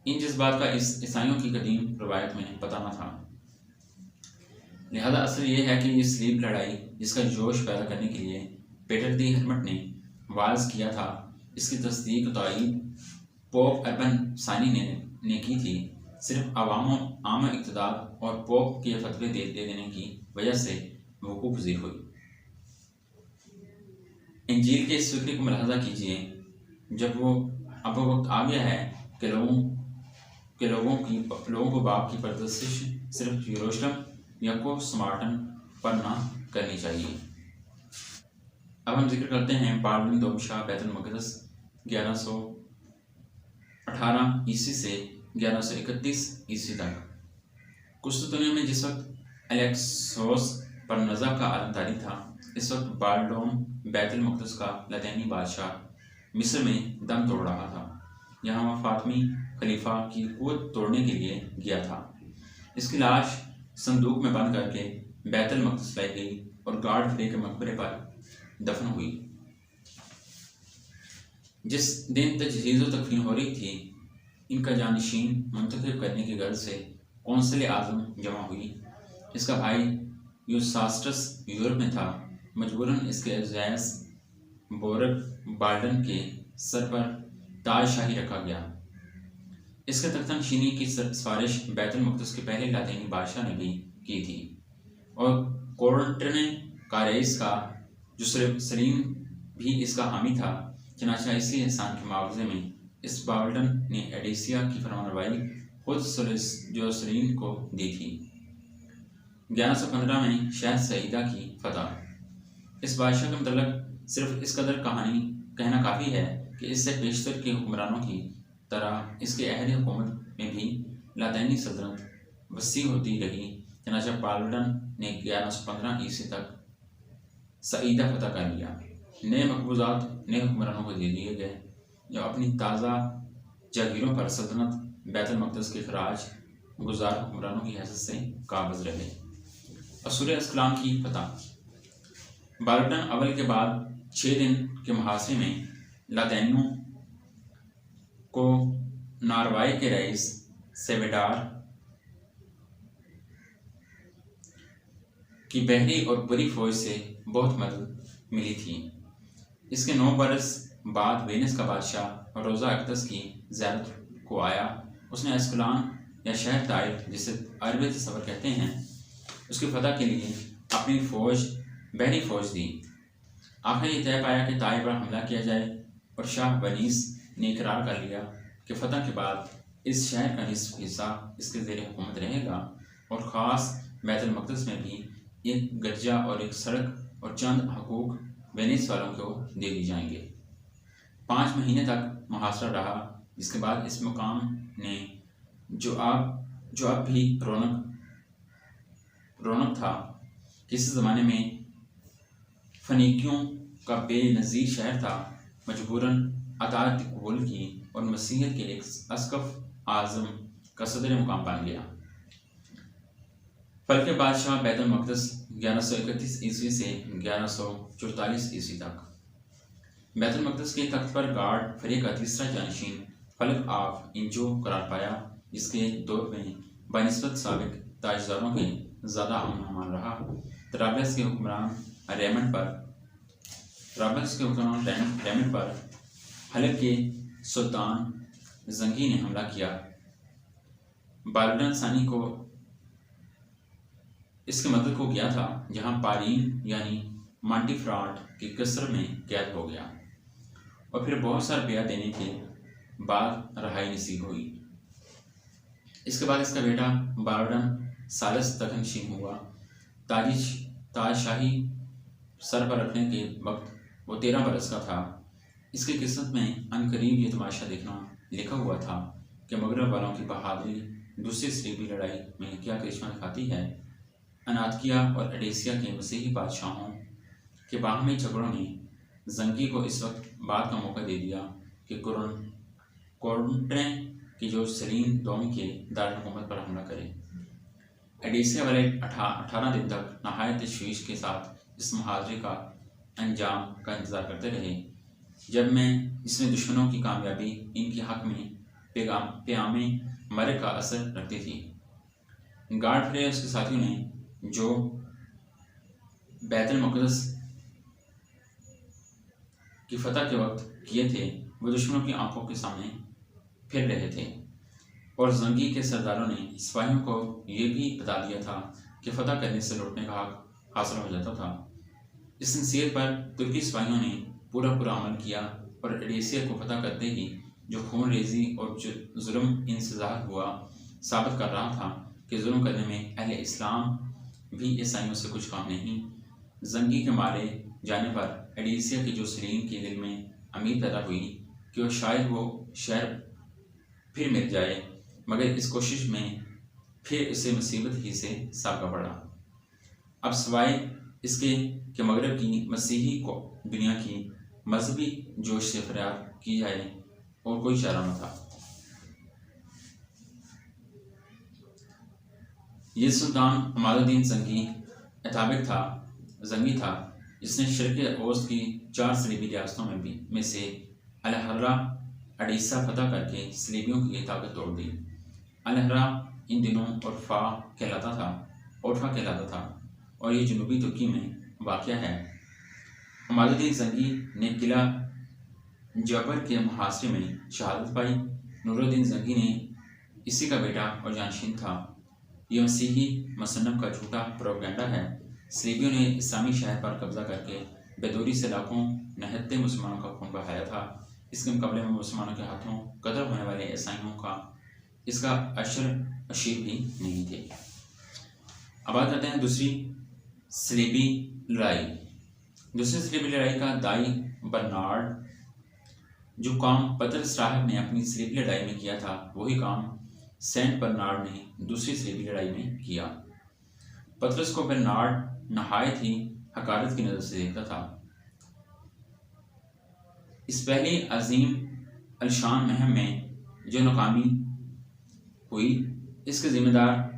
इन जज्बात का इस ईसाइयों की कदीम रवायत में पता न था, लिहाजा असर यह है कि ये सलीब लड़ाई जिसका जोश पैदा करने के लिए पीटर दी हरमिट ने वाज किया था, इसकी तस्दीक तायीद पोप अर्बन सानी ने की थी, सिर्फ आम इक़्तिदार और पोप के फतवे दे देने की वजह से वकूफ़ पज़ीर हुई। इंजील के इस फिक्र को मुलाहजा कीजिए, जब अब वो वक्त आ गया है कि लोगों को बाप की परदशिश सिर्फ यरूशलेम या को स्मार्टन पर ना करनी चाहिए। अब हम जिक्र करते हैं बालबन दोबशाह बैतुल मक़दस 1118 ईस्वी से 1131 ईस्वी तक। कुस्तुतनिया में जिस वक्त अलेक्सोस पर नज़ा का आलम तारी था, इस वक्त बालडोम बैतुल मक़दस का लतैनी बादशाह मिस्र में दम तोड़ रहा था। यहाँ वह फातमी खलीफा की कुव्वत तोड़ने के लिए गया था। इसकी लाश संदूक में बंद करके बैतुल मक़दस लाई गई और गार्ड फ्रे के मकबरे पर दफन हुई। जिस दिन तजहीज़ व तकफीन हो रही थी, इनका जानशीन मुंतखब करने की गर्ज से कौंसिल आज़म जमा हुई। इसका भाई यूसास्टस यूरोप में था। मजबूरन इसके अज़ैज़ बोरग बाल्डन के सर पर ताज शाही रखा गया। इसके तख्तानशीनी की सिफारिश बैतुल मक़दस के पहले लातीनी बादशाह ने भी की थी और कोरंटने का रईस का जो सलीम भी इसका हामी था। चनाचा इसी एहसान के मुआवजे में इस बाल्डन ने एडिसिया की फरमानरवाई खुद जो सलीम को दी थी। 1115 में शहर सईदा की फतह। इस बादशाह के मतलब सिर्फ इस कदर कहानी कहना काफ़ी है कि इससे पेशतर के हुक्मरानों की तरह इसके अहद हुकूमत में भी लातीनी सल्तनत वसी होती रही। चनाचा बाल्डन ने 1115 ईस्वी तक सईदा फतह कर लिया। नए मकबूजात नए हुक्मरानों को दे दिए गए, जो अपनी ताज़ा जागीरों पर सल्तनत बैतुल मक़दस के खराज गुजार हुक्मरानों की हैसियत से काबिज रहे। असूर अस्कलान की फतह। बाल्डन अवल के बाद 6 दिन के मुहासरे में लातीनियों को नारवाई के रईस सेवेडार की बहरी और बुरी फौज से बहुत मदद मिली थी। इसके 9 बरस बाद वेनिस का बादशाह रोज़ा अक्दस की ज़ियारत को आया। उसने अस्कलान या शहर ताइफ, जिसे अरबी सफर कहते हैं, उसकी फतह के लिए अपनी बहरी फौज दी। आखिर ये तय पाया कि ताइफ पर हमला किया जाए और शाह वनीस ने इकरार कर लिया कि फतह के बाद इस शहर का निस्फ हिस्सा इसके ज़ेर हुकूमत रहेगा और ख़ास बैतुल मक़दस में भी एक गिरजा और एक सड़क और चंद हकूक वेनिस वालों को दे दी जाएंगे। 5 महीने तक मुहासरा रहा, जिसके बाद इस मुकाम ने जो अब भी रौनक था, किसी ज़माने में फनीकियों का बेनज़ीर शहर था, मजबूरन अताअत कबूल की और मसीहत के एक अस्कफ आज़म का सदर मुकाम बन गया। फल के बादशाह बैतुल मक़दस 1131 ईस्वी से 1144 ईस्वी तक। बैतुल मक़दस के तख्त पर गार्ड फ्रे का तीसरा जानशीन फलक ऑफ इंजो करार पाया, जिसके दौर में बनिस्बत साबिक ताजदारों के ज़्यादा अमन रहा। तराबलस के हुक्मरान रेमंड पर हलब के सुल्तान जंगी ने हमला किया। बाल्डन सानी को इसके मदद को गया था, जहां पारीन यानी मांटीफ्राट के कसर में कैद हो गया और फिर बहुत सारा ब्याह देने के बाद रहाई नसीब हुई। इसके बाद इसका बेटा बाल्डन सालस तखनशीन हुआ। ताजशाही सर पर रखने के वक्त वो 13 बरस का था। इसकी किस्मत में अनकरीब ये तमाशा देखना लिखा हुआ था कि मगरब वालों की बहादुरी दूसरी सलीबी लड़ाई में क्या करिश्मा दिखाती है। अनातकिया और एडेसिया के मसीही बादशाहों के बाहमी झगड़ों ने जंगी को इस वक्त बाद का मौका दे दिया कि कोरंटे की जो सलीम दोम के दारुल हुकूमत पर हमला करे। एडेसिया वाले 18 दिन तक नहायत तशवीश के साथ इस मुहाजरे का अंजाम का इंतज़ार करते रहे, जिसमें दुश्मनों की कामयाबी इनके हक में प्यामे मरग का असर रखती थी। गार्ड फ्रे उसके साथियों ने जो बैतुल मक़दस की फतह के वक्त किए थे, वो दुश्मनों की आंखों के सामने फिर रहे थे और जंगी के सरदारों ने सिपाहियों को ये भी बता दिया था कि फतह करने से लौटने का हक हासिल हो जाता था। इस नसीहत पर तुर्की सिपाहियों ने पूरा अमल किया और एडेसिया को फतह करते ही जो खून रेजी और जुल्म इंतजार हुआ साबित कर रहा था कि जुल्म करने में अहले इस्लाम भी ईसाइयों से कुछ कम नहीं। जंगी के मारे जाने पर एडेसिया की जो सलीम के दिल में उम्मीद पैदा हुई कि शायद वो शहर फिर मिल जाए, मगर इस कोशिश में फिर इसे मुसीबत ही से सामना पड़ा। अब सिवाय इसके कि मगरब की मसीही को दुनिया की मजहबी जोश से फरियाद की जाए और कोई चारा न था। ये सुल्तान इमादुद्दीन जंगी था जिसने शर्क़ औस्त की 4 सलीबी रियासतों में से अल-हर्रा अडीसा फतह करके सलीबियों की ताकत तोड़ दी। अल-हर्रा इन दिनों औरफा कहलाता था और ये जनूबी तुर्की में वाक़या है। इमादुद्दीन जंगी ने किला जबर के मुहासरे में शहादत पाई। नूरुद्दीन जंगी ने इसी का बेटा और जानशीन था। यह मसीही मुसन्नफ का झूठा प्रोपेगेंडा है। सलीबियों ने इस्लामी शहर पर कब्जा करके बेदौरी से लाखों निहत्ते मुसलमानों का खून बहाया था। इसके मुकाबले में मुसलमानों के हाथों कत्ल होने वाले ईसाइयों का इसका अशीर भी नहीं थे। अब बात करते हैं दूसरी सलीबी लड़ाई। दूसरी सलीबी लड़ाई का दाई बर्नार्ड, जो काम पतरस राहब ने अपनी सलीबी लड़ाई में किया था वही काम सेंट बर्नार्ड ने दूसरी सलीबी लड़ाई में किया। पतरस को बर्नार्ड नहायत ही हकारत की नज़र से देखता था। इस पहली अजीम अलशान मुहिम में जो नाकामी हुई, इसके जिम्मेदार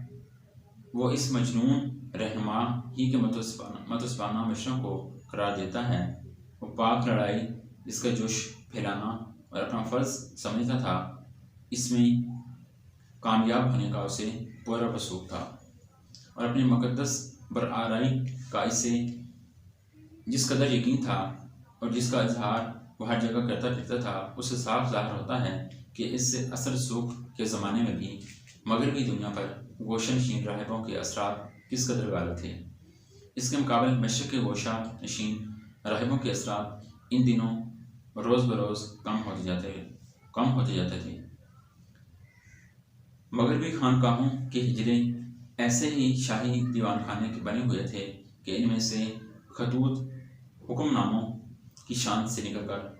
वो इस मजनून रहनुमा ही के मतस्बाना मिशनों को करार देता है। वो पाक लड़ाई जिसका जोश फैलाना और अपना फ़र्ज समझता था, इसमें कामयाब होने का उसे पूरा वसूख था और अपनी मुक़द्दस बरआराई का इसे जिस कदर यकीन था और जिसका इजहार वह हर जगह करता फिरता था, उससे साफ ज़ाहिर होता है कि इससे असर सूख के ज़माने में भी मगरबी दुनिया पर गोशा नशीन राहिबों के असरात किस कदर गालिब थे। इसके मुकाबले मशरक़ के गोशा नशीन राहिबों के असरात इन दिनों रोज़ बरोज़ कम होते जाते थे। मगरबी खानकाहों के हिजरे ऐसे ही शाही दीवान खाने के बने हुए थे कि इनमें से खतूत हुक्मनामों की शान से निकलकर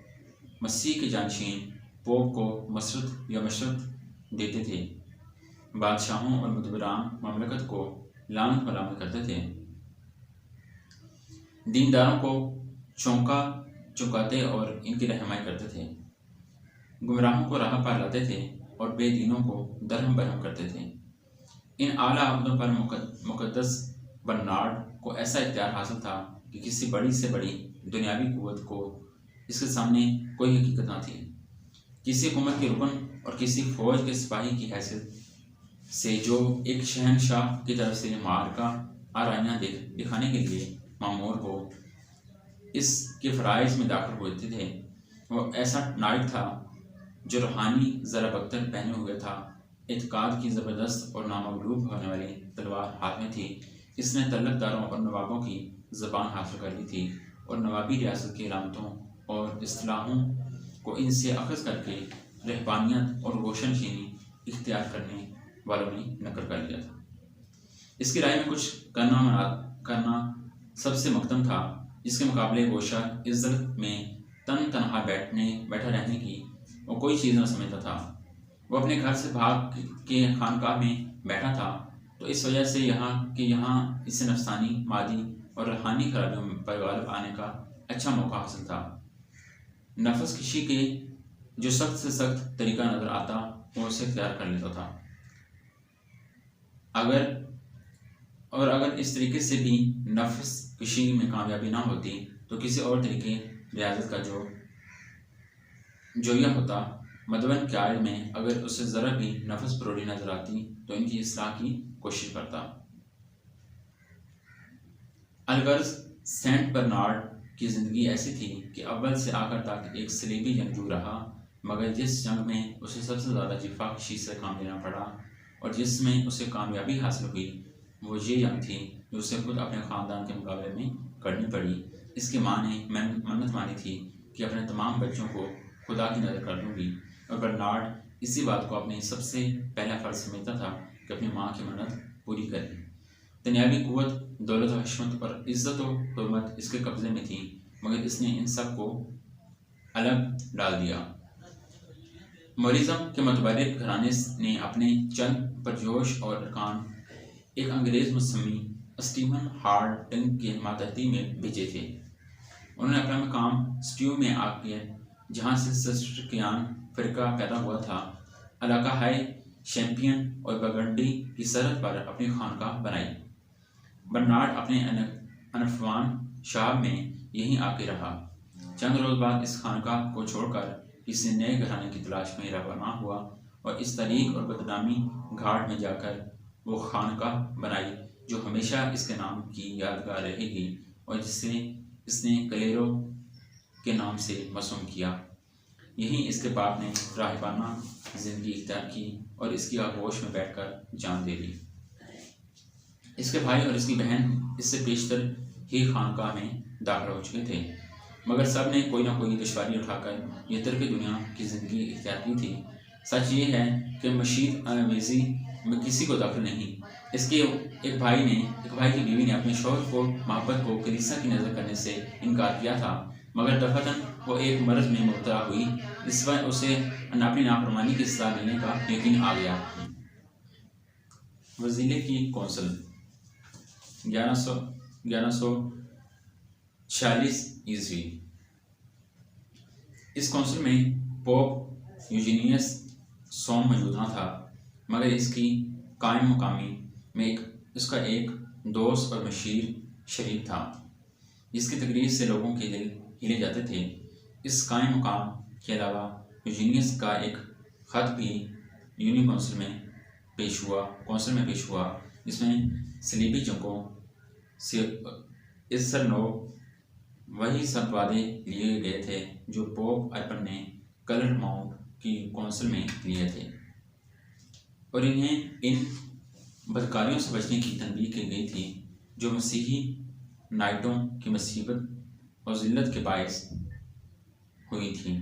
मसीह के जानशीन पोप को मशरत देते थे। बादशाहों और मुदबरान ममलकत को लानत मलामत करते थे। दीनदारों को चौंकाते और इनकी रहनुमाई करते थे। गुमराहों को राह पर लाते थे और बेदीनों को दरहम बरहम करते थे। इन आला अहदों पर मुक़द्दस बर्नार्ड को ऐसा इख्तियार हासिल था कि किसी बड़ी से बड़ी दुनियावी कुव्वत को इसके सामने कोई हकीकत न थी। किसी हुकूमत के रुकन और किसी फौज के सिपाही की हैसियत से जो एक शहनशाह की तरफ से मार्का आराइयाँ दिखाने के लिए मामूर हो, इसके फ़राइज़ में दाखिल होते थे। वो ऐसा नायक था जो रूहानी ज़रा बख्तर पहने हुए था। इत्काद की ज़बरदस्त और नामगलूब होने वाली तलवार हाथ में थी। इसने तलकदारों और नवाबों की ज़बान हासिल कर ली थी और नवाबी रियासत की अलामतों और इस्तिलाहों को इनसे अखज़ करके रहबानियत और गोशनशीनी इख्तियार करने वालों ने नकल कर लिया था। इसकी राय में कुछ करना सबसे मकदम था, जिसके मुकाबले गोशा इज्जत में तनहा बैठा रहने की वो कोई चीज़ न समझता था। वो अपने घर से भाग के खानकाह में बैठा था, तो इस वजह से यहाँ इसे नफसानी, मादी और रूहानी खराबियों पर गालिब आने का अच्छा मौका हासिल था। नफस किशी के जो सख्त से सख्त तरीका नज़र आता वो उसे इख्तियार कर लेता था। अगर इस तरीके से भी नफस किशी में कामयाबी ना होती तो किसी और तरीके रियाजत का जो यह होता। मदवन क्याल में अगर उसे ज़रा भी नफस प्रोड़ी नजर आती तो इनकी इस्लाह की कोशिश करता। अलगर्ज सेंट बर्नार्ड की ज़िंदगी ऐसी थी कि अव्वल से आखिर तक एक सलीबी जंगजू रहा। मगर जिस जंग में उसे सबसे ज़्यादा जिफाकशी से काम लेना पड़ा और जिसमें उसे कामयाबी हासिल हुई, वो ये जंग थी जो उसे खुद अपने ख़ानदान के मुकाबले में करनी पड़ी। इसकी माँ ने मन्नत मानी थी कि अपने तमाम बच्चों को खुदा की नज़र कर लूँगी, और बर्नार्ड इसी बात को अपनी सबसे पहला फ़र्ज समझता था कि अपनी माँ की मन्नत पूरी करें। दुनियावी कुव्वत, दौलत व हशमत और इज़्ज़त व हुर्मत इसके कब्ज़े में थी, मगर इसने इन सब को अलग डाल दिया। मोरिज़म के मतवालिद घराने ने अपने चंद परजोश और अरकान एक अंग्रेज़ मुसम्मी स्टीफन हार्डिंग के मातहती में भेजे थे। उन्होंने अपना मकाम स्ट्यू में आके, जहाँ से सिस्टरकियान फ़िरका पैदा हुआ था, इलाका हाई शैम्पियन और बर्गंडी की सरहद पर अपनी खानकाह बनाई। बर्नार्ड अपने अनफवान शाह में यहीं आके रहा। चंद रोज़ बाद इस खानकाह को छोड़कर किसी नए घराने की तलाश में रवाना हुआ और इस तारीख और बदनामी घाट में जाकर वो खानकाह बनाई जो हमेशा इसके नाम की यादगार रहेगी और जिसे इसने कलेरो के नाम से मसूम किया। यहीं इसके बाप ने राहिबाना ज़िंदगी इख्तियार की और इसकी आगोश में बैठकर जान दे दी। इसके भाई और इसकी बहन इससे पेशतर ही खानकाह में दाखिल हो चुके थे, मगर सब ने कोई ना कोई दुश्वारी उठाकर ये तरक दुनिया की ज़िंदगी इख्तियार की थी। सच ये है कि मशीद अवेज़ी में किसी को दखल नहीं। इसके एक भाई की बीवी ने अपने शौहर को मोहब्बत को कलीसिया की नज़र करने से इनकार किया था, मगर दफतन वो एक मर्ज में मुब्तला हुई, इस वक्त उसे अपनी नाफरमानी की सज़ा मिलने का यकीन आ गया। वज़ीले की कौंसिल 1146 ईस्वी। इस कौंसिल में पोप यूजीनियस सोम मौजूद न था, मगर इसकी कायम मुकामी में इसका एक दोस्त और मशीर शरीक था, जिसकी तकरीर से लोगों के दिल हिले जाते थे। इस कायम मुकाम के अलावा यूजीनियस का एक ख़त भी यूनी कौंसिल में पेश हुआ, जिसमें सलीबी जंगों से इसर नो वही सब वादे लिए गए थे जो पोप अर्बन ने कलर माउंट की कौंसिल में लिए थे, और इन्हें इन बदकारियों से बचने की तनबीह की गई थी जो मसीही नाइटों की मुसीबत और ज़िल्लत के बायस हुई थी।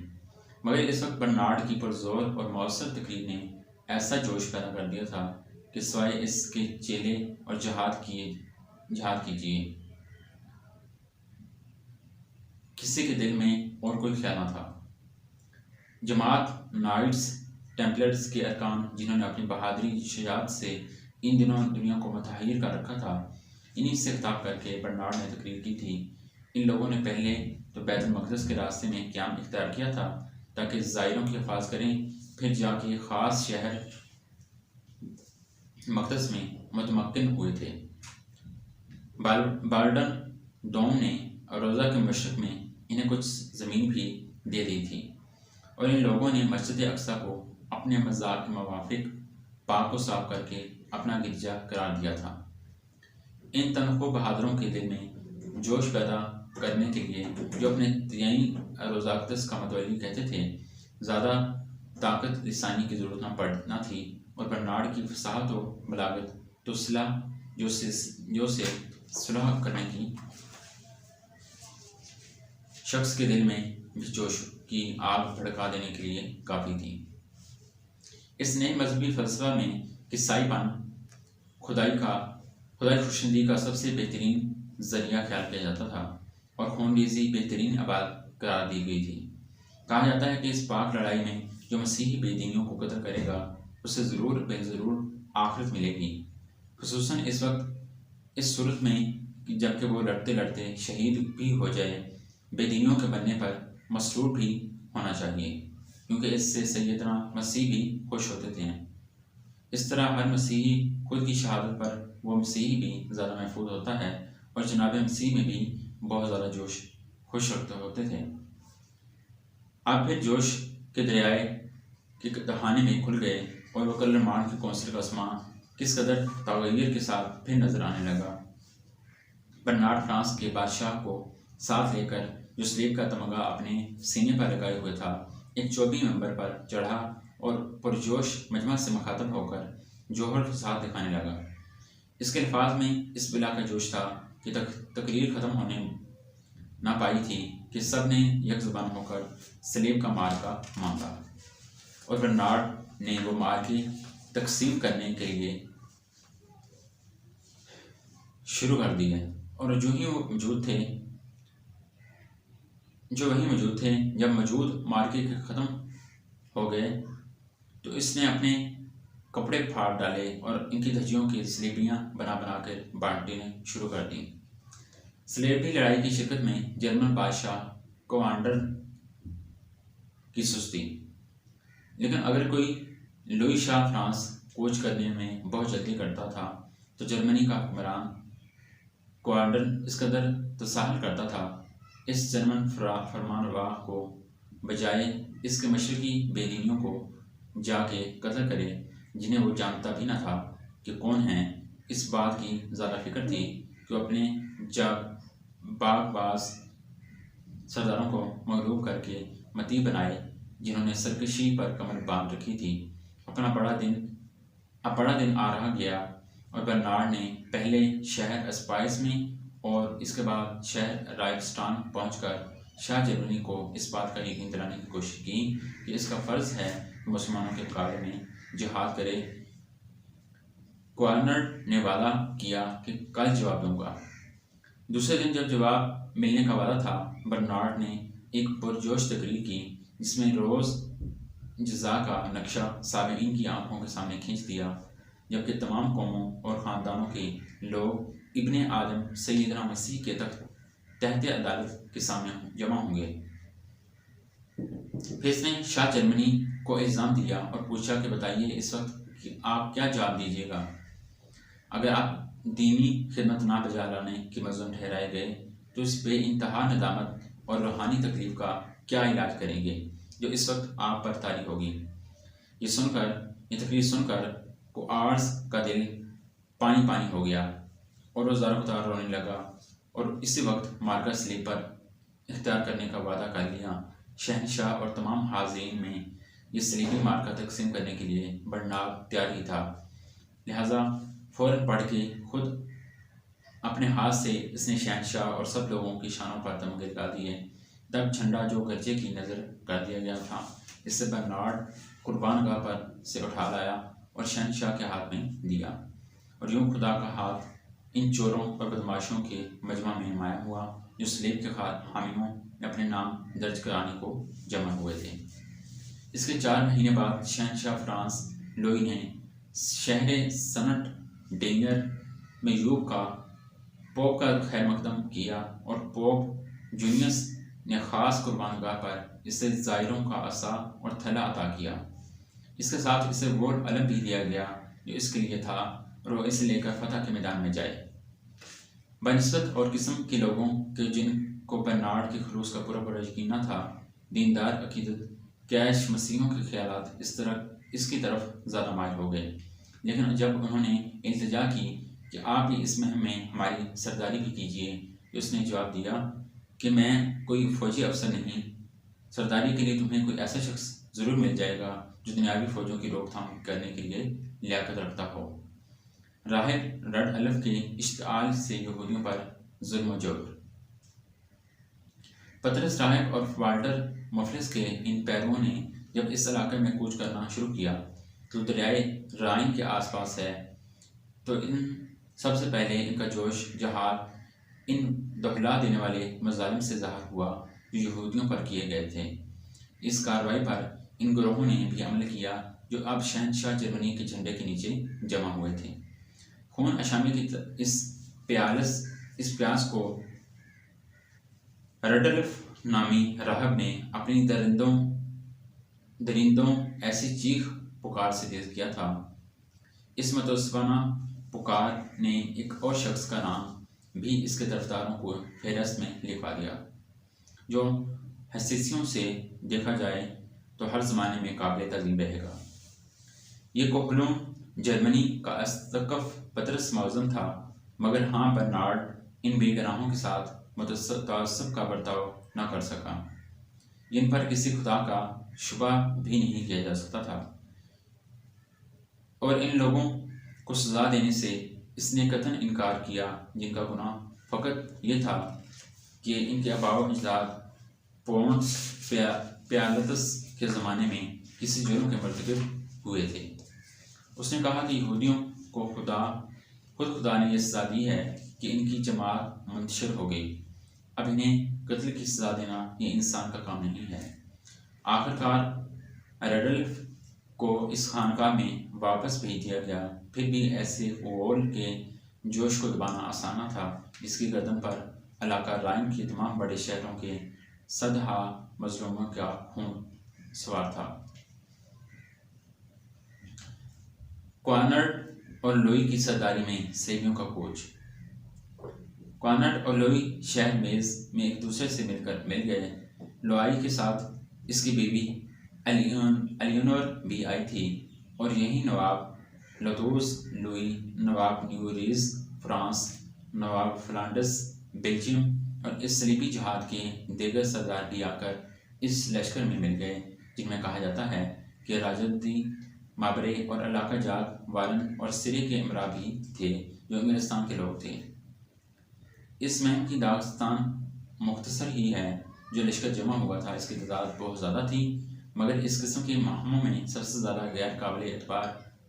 मगर इस वक्त बर्नार्ड की पुरज़ोर और मौसर तकरीर ने ऐसा जोश पैदा कर दिया था कि सिवाय इसके चेले और जहाद कीजिए किसी के दिल में और कोई ख्याल न था। जमात नाइट्स टेम्पलर्स के अरकान, जिन्होंने अपनी बहादुरी शजाअत से इन दिनों दुनिया को मुतहय्यर कर रखा था, इन्हीं से खिताब करके बर्नार्ड ने तकरीर की थी। इन लोगों ने पहले तो बैतुल मक़दस के रास्ते में क़याम इख्तियार किया था ताकि ज़ायरों की हिफाज़त करें, फिर जाके ख़ास शहर मक़दस में मुतमक्किन हुए थे। बाल्डन डोम ने रोज़ा के मशरक़ में इन्हें कुछ ज़मीन भी दे दी थी, और इन लोगों ने मस्जिद अक्सा को अपने मज़ाक के मुवाफ़िक पाक को साफ करके अपना गिरजा करार दिया था। इन तनख्वाह बहादुरों के दिल में जोश पैदा करने के लिए, जो अपने तियाई रोज़ा अक़दस का मतवली कहते थे, ज़्यादा ताकत लिसानी की ज़रूरत न थी, और बर्नार्ड की फसाहत व बलागत तो जो से सुलह करने की शख्स के दिल में जोश की आग भड़का देने के लिए काफ़ी थी। इस नए मजहबी फ़लसफ़ा में किस्साईपन खुदाई खुशनुदी का सबसे बेहतरीन ज़रिया ख्याल किया जाता था, और खूनरेज़ी बेहतरीन आबाद करार दी गई थी। कहा जाता है कि इस पाक लड़ाई में जो मसीही बेदीनियों को कत्ल करेगा, उसे ज़रूर आखिरत मिलेगी, खुसूसन इस सूरत में जबकि वो लड़ते लड़ते शहीद भी हो जाए। बेदीनियों के बनने पर मसरूर भी होना चाहिए, क्योंकि इससे सैयदना मसीह भी खुश होते थे। इस तरह हर मसीही खुद की शहादत पर वो मसीही भी ज़्यादा महफूज होता है, और जनाब मसीह में भी बहुत ज़्यादा खुश होते थे। अब फिर जोश के दरियाए के दहाने में खुल गए, और वह कलरमान की कौंसिल का आसमान किस कदर तग़य्युर के साथ फिर नजर आने लगा। बर्नार्ड फ्रांस के बादशाह को साथ लेकर जो स्लेब का तमगा अपने सीने पर लगाए हुए था, एक चौबी मंबर पर चढ़ा और पुरजोश मजमा से मुखातब होकर जोहर फसाद दिखाने लगा। इसके अल्फाज में इस बिला का जोश था कि तकरीर ख़त्म होने ना पाई थी कि सब ने यकजुबान होकर सलीब का मार का मांगा और बर्नार्ड ने वो मार की तकसीम करने के लिए शुरू कर दी है। और जो वही मौजूद थे जब मौजूद मार के ख़त्म हो गए तो इसने अपने कपड़े फाड़ डाले और इनकी धज्जियों की स्लेबियाँ बना बना कर बांटने शुरू कर दी। स्लेबी लड़ाई की शिरकत में जर्मन बादशाह कमांडर की सुस्ती, लेकिन अगर कोई लुई शाह फ्रांस कूच करने में बहुत जल्दी करता था तो जर्मनी का हुक्मरान कमांडर इस कदर तसाहल करता था इस जर्मन फरमानरवा को बजाय इसके मशरकी बेदीनियों को जाके कत्ल करे जिन्हें वो जानता भी न था कि कौन है। इस बात की ज़्यादा फिक्र थी कि अपने बागबाज सरदारों को मगलूब करके मती बनाए जिन्होंने सरकशी पर कमर बांध रखी थी। अब बड़ा दिन आ रहा गया और बर्नार्ड ने पहले शहर अस्पाइस में और इसके बाद शहर राइबस्टान पहुंचकर शाह जर्मनी को इस बात का यकीन दिलाने की कोशिश की कि इसका फ़र्ज़ है कि मुसलमानों के मुकाबले में जिहाद करे। गवर्नर ने वादा किया कि कल जवाब दूंगा। दूसरे दिन जब जवाब मिलने का वादा था, बर्नार्ड ने एक पुरजोश तकरीर की जिसमें रोज़ जज़ा का नक्शा सामीईन की आंखों के सामने खींच दिया, जबकि तमाम कौमों और ख़ानदानों के लोग इब्ने आदम सैयदना मसीह के तहत अदालत के सामने जमा होंगे। फिर इसने शाह जर्मनी को इल्ज़ाम दिया और पूछा कि बताइए इस वक्त कि आप क्या जवाब दीजिएगा। अगर आप दीनी खिदमत ना बजा लाने के मज़लूम ठहराए गए तो इस बेइंतहा नदामत और रूहानी तकलीफ का क्या इलाज करेंगे जो इस वक्त आप पर तारी होगी। ये तकरीर सुनकर को आर्स का दिल पानी पानी हो गया और वो ज़ार रोने लगा और इसी वक्त मार्का स्लीप पर इख्तियार करने का वादा कर लिया। शहनशाह और तमाम हाज़रीन में ये सलीबी मार्का तकसीम करने के लिए बर्नार्ड तैयार ही था, लिहाजा फ़ौरन पढ़ के खुद अपने हाथ से इसने शहनशाह और सब लोगों की शानों पर तमगे लगा दिए। तब झंडा जो गर्जे की नज़र कर दिया गया था इससे बर्नार्ड कुर्बानगाह पर से उठा लाया और शहनशाह के हाथ में दिया और यूँ खुदा का हाथ इन चोरों और बदमाशों के मजमा में नुमाया हुआ जो सलीब के हामियों में अपने नाम दर्ज कराने को जमा हुए थे। इसके 4 महीने बाद शहनशाह फ्रांस लुई ने शहर सनट डेंगर में यूरोप का पोप का खैर मकदम किया और पोप जूनियस ने ख़ास कुर्बानगाह पर इसे ज़ायरों का असा और थैला अता किया। इसके साथ इसे वो अलम भी दिया गया जो इसके लिए था और वह इसे लेकर फतह के मैदान में जाए। बनिस्बत और किस्म के लोगों के जिनको बर्नार्ड के खलूस का पूरा यकीन न था, दीनदार अकीदत कैश मसीहों के ख्यालात इसकी तरफ ज़्यादा मायल हो गए। लेकिन जब उन्होंने इल्तिजा की कि आप भी इस मुहिम में हमारी सरदारी भी कीजिए तो उसने जवाब दिया कि मैं कोई फ़ौजी अफसर नहीं, सरदारी के लिए तुम्हें कोई ऐसा शख्स ज़रूर मिल जाएगा जो दुनियावी फ़ौजों की रोकथाम करने के लिए लियाकत रखता हो। राहिब रड अलफ के इश्तिआल से यहूदियों पर जुल्म जोर। पतरस राहिब और वाल्टर मुफलिस के इन पैरों ने जब इस इलाके में कूच करना शुरू किया तो दरियाए राइन के आसपास है, तो इन सबसे पहले इनका जोश जहाद इन दहला देने वाले मज़ालिम से ज़ाहिर हुआ जो यहूदियों पर किए गए थे। इस कार्रवाई पर इन ग्रोहों ने भी अमल किया जो अब शहनशाह जर्मनी के झंडे के नीचे जमा हुए थे। खून अशामी की इस प्यास को रडल्फ नामी राहब ने अपनी दरिंदों ऐसी चीख पुकार से तेज किया था। इस मतस्वाना पुकार ने एक और शख्स का नाम भी इसके तरफदारों को फहरिस्त में लिखवा दिया जो हसीसियों से देखा जाए तो हर ज़माने में काबिल तज़ीम रहेगा। ये कोहलूम जर्मनी का अस्तकफ पतरस मौज़म था, मगर हाँ बर्नार्ड इन बेगनाहों के साथ मुतअस्सिब का बर्ताव न कर सका। जिन पर किसी खुदा का शुबा भी नहीं किया जा सकता था, और इन लोगों को सजा देने से इसने कतई इनकार किया, जिनका गुनाह फ़कत ये था कि इनके आबाओ अजदाद पोंस प्यालतस के ज़माने में किसी जुर्म के मर्तकब हुए थे। उसने कहा कि यहूदियों को खुद खुदा ने यह सज़ा दी है कि इनकी जमात मुंतशिर हो गई। अब इन्हें कत्ल की सज़ा देना ये इंसान का काम नहीं है। आखिरकार रडल्फ को इस खानकाह में वापस भेज दिया गया। फिर भी ऐसे ओल के जोश को दबाना आसान न था जिसकी गर्दन पर इलाका राइन के तमाम बड़े शहरों के सदहा मजलूमों का खून सवार था। क्वार्नट और लोई की सरदारी में सेवियों का कूच। क्वार्नट और लोई शहर मेज में एक दूसरे से मिल गए। लोई के साथ इसकी बीवी एलियोनोर भी आई थी, और यही नवाब लतूस लुई, नवाब न्यूरीज फ्रांस, नवाब फ्लांडस बेल्जियम और इस सलीबी जहाद के दीगर सरदार भी आकर इस लश्कर में मिल गए, जिनमें कहा जाता है कि राजदी माबरे और इलाका जात वालन और सिरे के इमरा भी थे जो इंग्लिस्तान के लोग थे। इस महम की दास्तान मुख्तसर ही है। जो लश्कर जमा हुआ था इसकी तादाद बहुत ज़्यादा थी, मगर इस किस्म के महमों में सबसे ज़्यादा गैर काबिल एतबार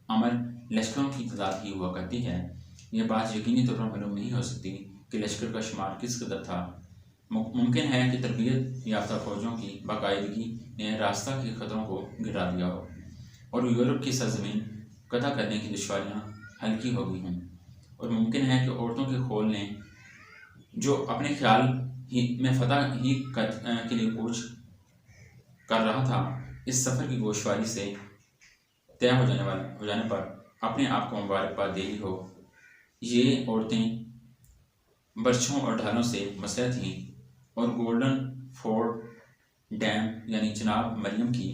अमल लश्करों की तादाद ही हुआ करती है। यह बात यकीनी तौर पर मालूम नहीं हो सकती कि लश्कर का शुमार किस कदर था। मुमकिन है कि तरबियत याफ्ता फौजों की बाकायदगी ने रास्ता के खतरों को गिरा दिया हो और यूरोप की सरजमीन कता करने की दुश्वारियाँ हल्की हो गई हों, और मुमकिन है कि औरतों के खोल ने जो अपने ख्याल ही में फतह ही के लिए कूच कर रहा था, इस सफ़र की गोशवारी से तय हो जाने पर अपने आप को मुबारकबाद दे ली हो। ये औरतें बर्छों और ढालों से मसलह थीं और गोल्डन फोर्ट डैम यानी जनाब मरियम की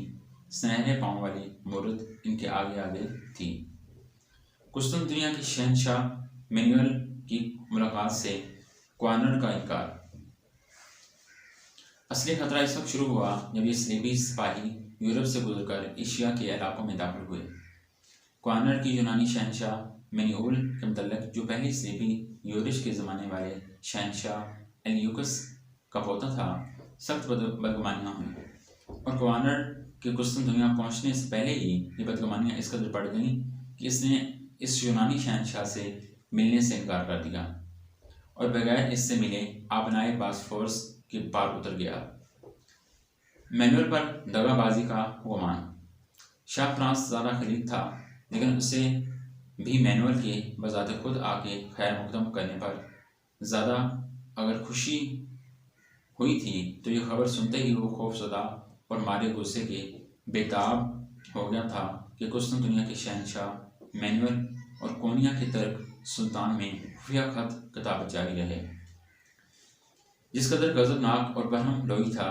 सुनहरे पाँव वाली मूर्त इनके आगे आगे थी। कुस्तुनतुनिया के शहंशाह मैनुअल की मुलाकात से क्वार्नट का इनकार। असली खतरा इस वक्त शुरू हुआ जब ये सलीबी सिपाही यूरोप से गुजरकर एशिया के इलाकों में दाखिल हुए। क्वार्नट की यूनानी शहंशाह मैनुअल के मुतल्लिक, जो पहली सलीबी यूरिश के ज़माने वाले शहंशाह एलियूकस का पोता था, सख्त बदगुमानियाँ हुई और क्वार्नट के कुस्तुनतुनिया पहुँचने से पहले ही ये बदगुमानियाँ इस कदर बढ़ गईं कि इसने इस यूनानी शहंशाह से मिलने से इनकार कर दिया और बगैर इससे मिले आबनाए बासफोर्स के पार उतर गया। मैनुअल पर दगाबाजी का गुमान। शाह फ्रांस ज़्यादा खलीद था, लेकिन उसे भी मैनुअल के बजाते खुद आके खैर मुकदम करने पर ज़्यादा अगर खुशी हुई थी तो ये खबर सुनते ही वो खौफज़दा और मारे गुस्से के बेताब हो गया था कि कुस्तुनतुनिया के शहंशाह मैनुअल और कोनिया के तर्क सुल्तान में खुफिया खत किताबत जारी रहे। जिस कदर गज़बनाक और बरहम लोई था,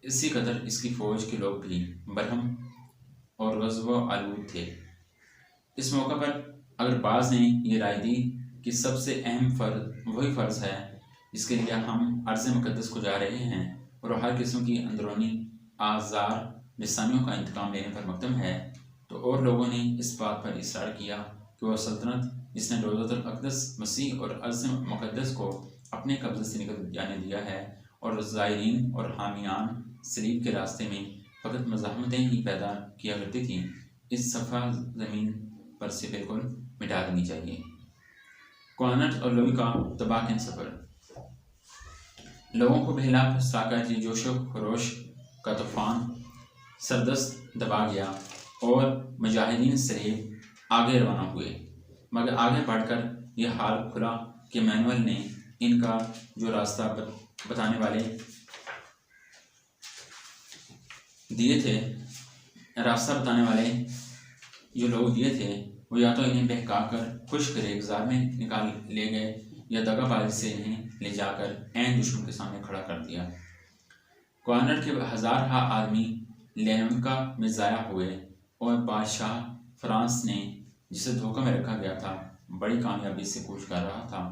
इसी कदर इसकी फ़ौज के लोग भी बरहम और गज़ब आलूद थे। इस मौका पर अगर बाज़ ने यह राय दी कि सबसे अहम फ़र्ज वही फ़र्ज़ है जिसके लिए हम अर्ज़ मुक़द्दस को जा रहे हैं और हर किस्म की अंदरूनी आज़ार लिसानियों का इंतकाम लेने पर मुक़द्दम है, तो और लोगों ने इस बात पर इसरार किया कि वह सल्तनत जिसने रोज़तुल अक़दस मसीह और अर्ज़ मुक़द्दस को अपने कब्ज़े से निकल जाने दिया है और ज़ायरीन और हामियान सलीब के रास्ते में फ़कत मज़ाहमतें ही पैदा किया करती थीं, इस सफ़ा ज़मीन पर से बिल्कुल मिटा देनी चाहिए। क्वार्नट और लोई का तबाहकुन सफ़र। लोगों को बहला फंसाकर ये जोशो खरोश का तूफ़ान सरदस्त दबा गया और मुजाहिदीन सरेब आगे रवाना हुए, मगर आगे बढ़कर यह हाल खुला कि मैनुअल ने इनका जो रास्ता बताने वाले दिए थे, रास्ता बताने वाले जो लोग दिए थे, वो या तो इन्हें बहकाकर खुश्क रेगज़ार में निकाल ले गए या दगाबाजी से इन्हें ले जाकर ऐन दुश्मन के सामने खड़ा कर दिया। क्वार्नट के हज़ार आदमी लेनका में ज़ाया हुए और बादशाह फ्रांस ने, जिसे धोखा में रखा गया था, बड़ी कामयाबी से कूच कर रहा था।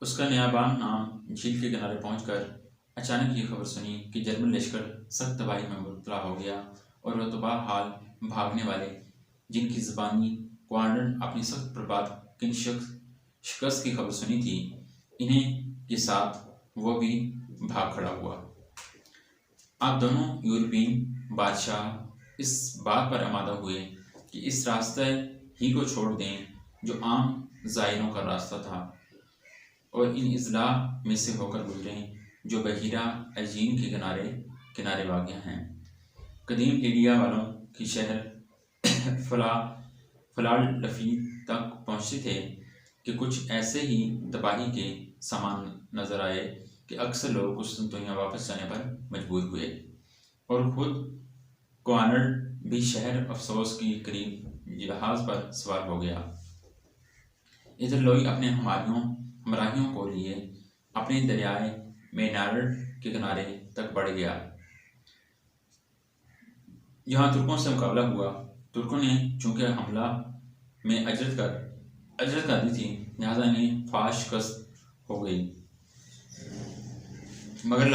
उसका नियाबान नाम झील के किनारे पहुंचकर अचानक ये खबर सुनी कि जर्मन लश्कर सख्त तबाही में मुब्तला हो गया और वह तबाह हाल भागने वाले, जिनकी ज़बानी क्वाड्रन अपनी सख्त बर्बाद किन शिकस्त की खबर सुनी थी, इन्हें के साथ वह भी भाग खड़ा हुआ। अब दोनों यूरोपियन बादशाह इस बात पर आमादा हुए कि इस रास्ते ही को छोड़ दें जो आम ज़ायरों का रास्ता था और इन इज़ला में से होकर गुजरें जो बहीरा एजीन के किनारे किनारे वाक़ हैं। कदीम लिडिया वालों की शहर फलाडल्फी तक पहुँचते थे कि कुछ ऐसे ही तबाही के सामान नजर आए कि अक्सर लोग उस दुनिया वापस जाने पर मजबूर हुए और खुद क्वानर्ड भी शहर अफसोस के करीब जहाज पर सवार हो गया। इधर लोई अपने हमराहियों को लिए अपने दरियाए मेनार्ड के किनारे तक बढ़ गया। यहाँ तुर्कों से मुकाबला हुआ। तुर्कों ने चूंकि हमला में अजरत कर दी थी, लिहाजा इन्हें फाश शिकस्त हो गई। मगर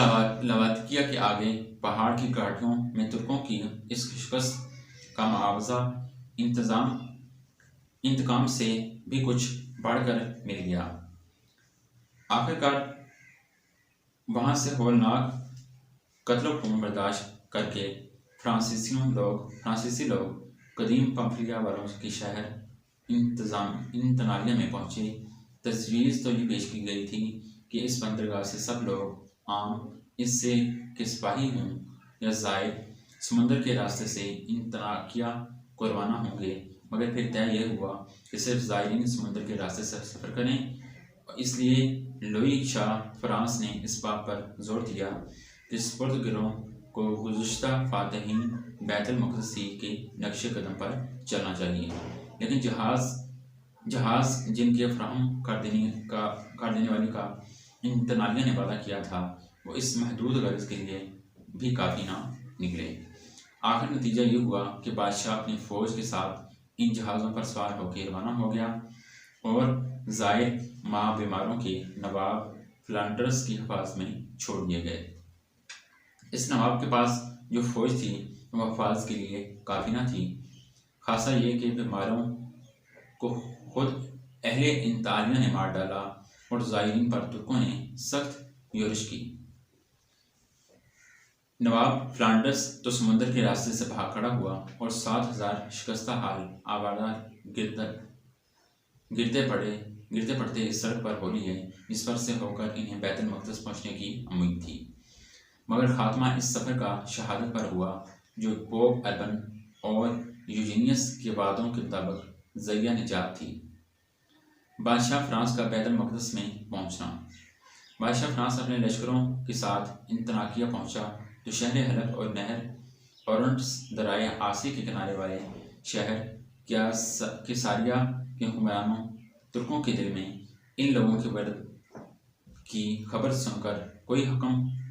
लवातिकिया के आगे पहाड़ की घाटियों में तुर्कों की इस शिकस्त का मुआवजा इंतकाम से भी कुछ बढ़कर मिल गया। आखिरकार वहां से होलनाक कत्ल खून बर्दाश्त करके फ्रांसीसी लोग कदीम पंफ्रिया वालों की शहर इंतनालिया में पहुंचे। तजवीज़ तो ये पेश की गई थी कि इस बंदरगाह से सब लोग आम इससे के सिपाही हों या ज़ायद समुंदर के रास्ते से इंतनाकिया को रवाना होंगे, मगर फिर तय यह हुआ कि सिर्फ ज़ायरीन समुंदर के रास्ते से सफ़र करें। इसलिए लुई शाह फ्रांस ने इस बात पर जोर दिया कि पुर्तगालियों को गुज़श्ता फातहीन बैतुल मुक़द्दस के नक्शे कदम पर चलना चाहिए, लेकिन जहाज़ जिनके फ्राहम कर देने वाली का इंतनालिया ने वादा किया था, वो इस महदूद गर्ज के लिए भी काफ़ी ना निकले। आखिर नतीजा ये हुआ कि बादशाह अपनी फ़ौज के साथ इन जहाज़ों पर सवार होकर रवाना हो गया और ज़ायर माँ बीमारों के नवाब फ्लांडर्स की हिफाजत में छोड़ दिए गए। इस नवाब के पास जो फ़ौज थी वह हिफाजत के लिए काफ़ी ना थी। खासा ये कि बीमारों को खुद अहले इंतालिया ने मार डाला और ज़ायरीन पर तुर्कों ने सख्त योरिश की। नवाब फ्लांडर्स तो समुद्र के रास्ते से भाग खड़ा हुआ और 7,000 शिकस्ता हाल आवारा गिरते पड़ते इस सड़क पर हो लिए, जिस पर से होकर इन्हें बैतुल मुक़द्दस पहुंचने की उम्मीद थी। मगर खात्मा इस सफ़र का शहादत पर हुआ, जो पोप अर्बन और यूजीनियस के वादों के मुताबिक ज़रिया निजात थी। बादशाह फ्रांस का बैतुल मुक़द्दस में पहुंचना। बादशाह फ्रांस अपने लश्करों के साथ इंतनाकिया पहुंचा, जो शहर हलब और नहर ओरंट्स दराए आसी के किनारे वाले शहर किसारिया के हुक्मरानों तुर्कों के दिल में इन लोगों के वर्द की खबर सुनकर कोई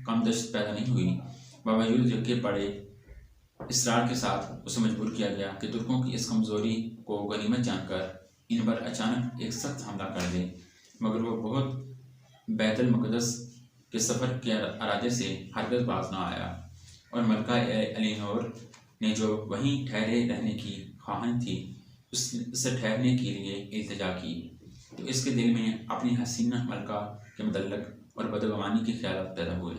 कम दश्त पैदा नहीं हुई। बावजूद के बड़े इसरार के साथ उसे मजबूर किया गया कि तुर्कों की इस कमज़ोरी को गनीमत जानकर इन पर अचानक एक सख्त हमला कर दे। मगर वो बहुत बैतुल मुक़द्दस के सफ़र के इरादे से हरगिज़ बाज ना आया और मलका एलिनोर ने जो वहीं ठहरे रहने की ख्वाहिश थी, उससे ठहरने के लिए इल्तिजा की, तो इसके दिल में अपनी हसीना मलका के मुतल्लिक़ और बदगुमानी के ख्याल पैदा हुए।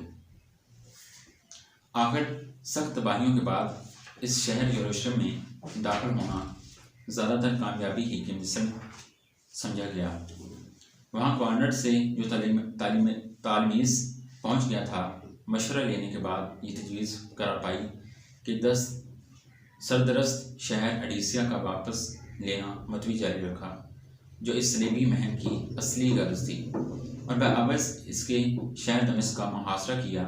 आखिर सख्त तबाहियों के बाद इस शहर यरूशलेम में दाखिल होना ज़्यादातर कामयाबी ही की मिसाल समझा गया। वहाँ क्वाड्रंट से जो तालमीज़ पहुँच गया था, मशवरा लेने के बाद ये तजवीज़ करार पाई कि 10 सरदरस्त शहर अडीसिया का वापस लेना मतवी जारी रखा, जो इस सलीबी महम की असली गर्ज थी, और बावस इसके शहर दमिश्क का मुहासरा किया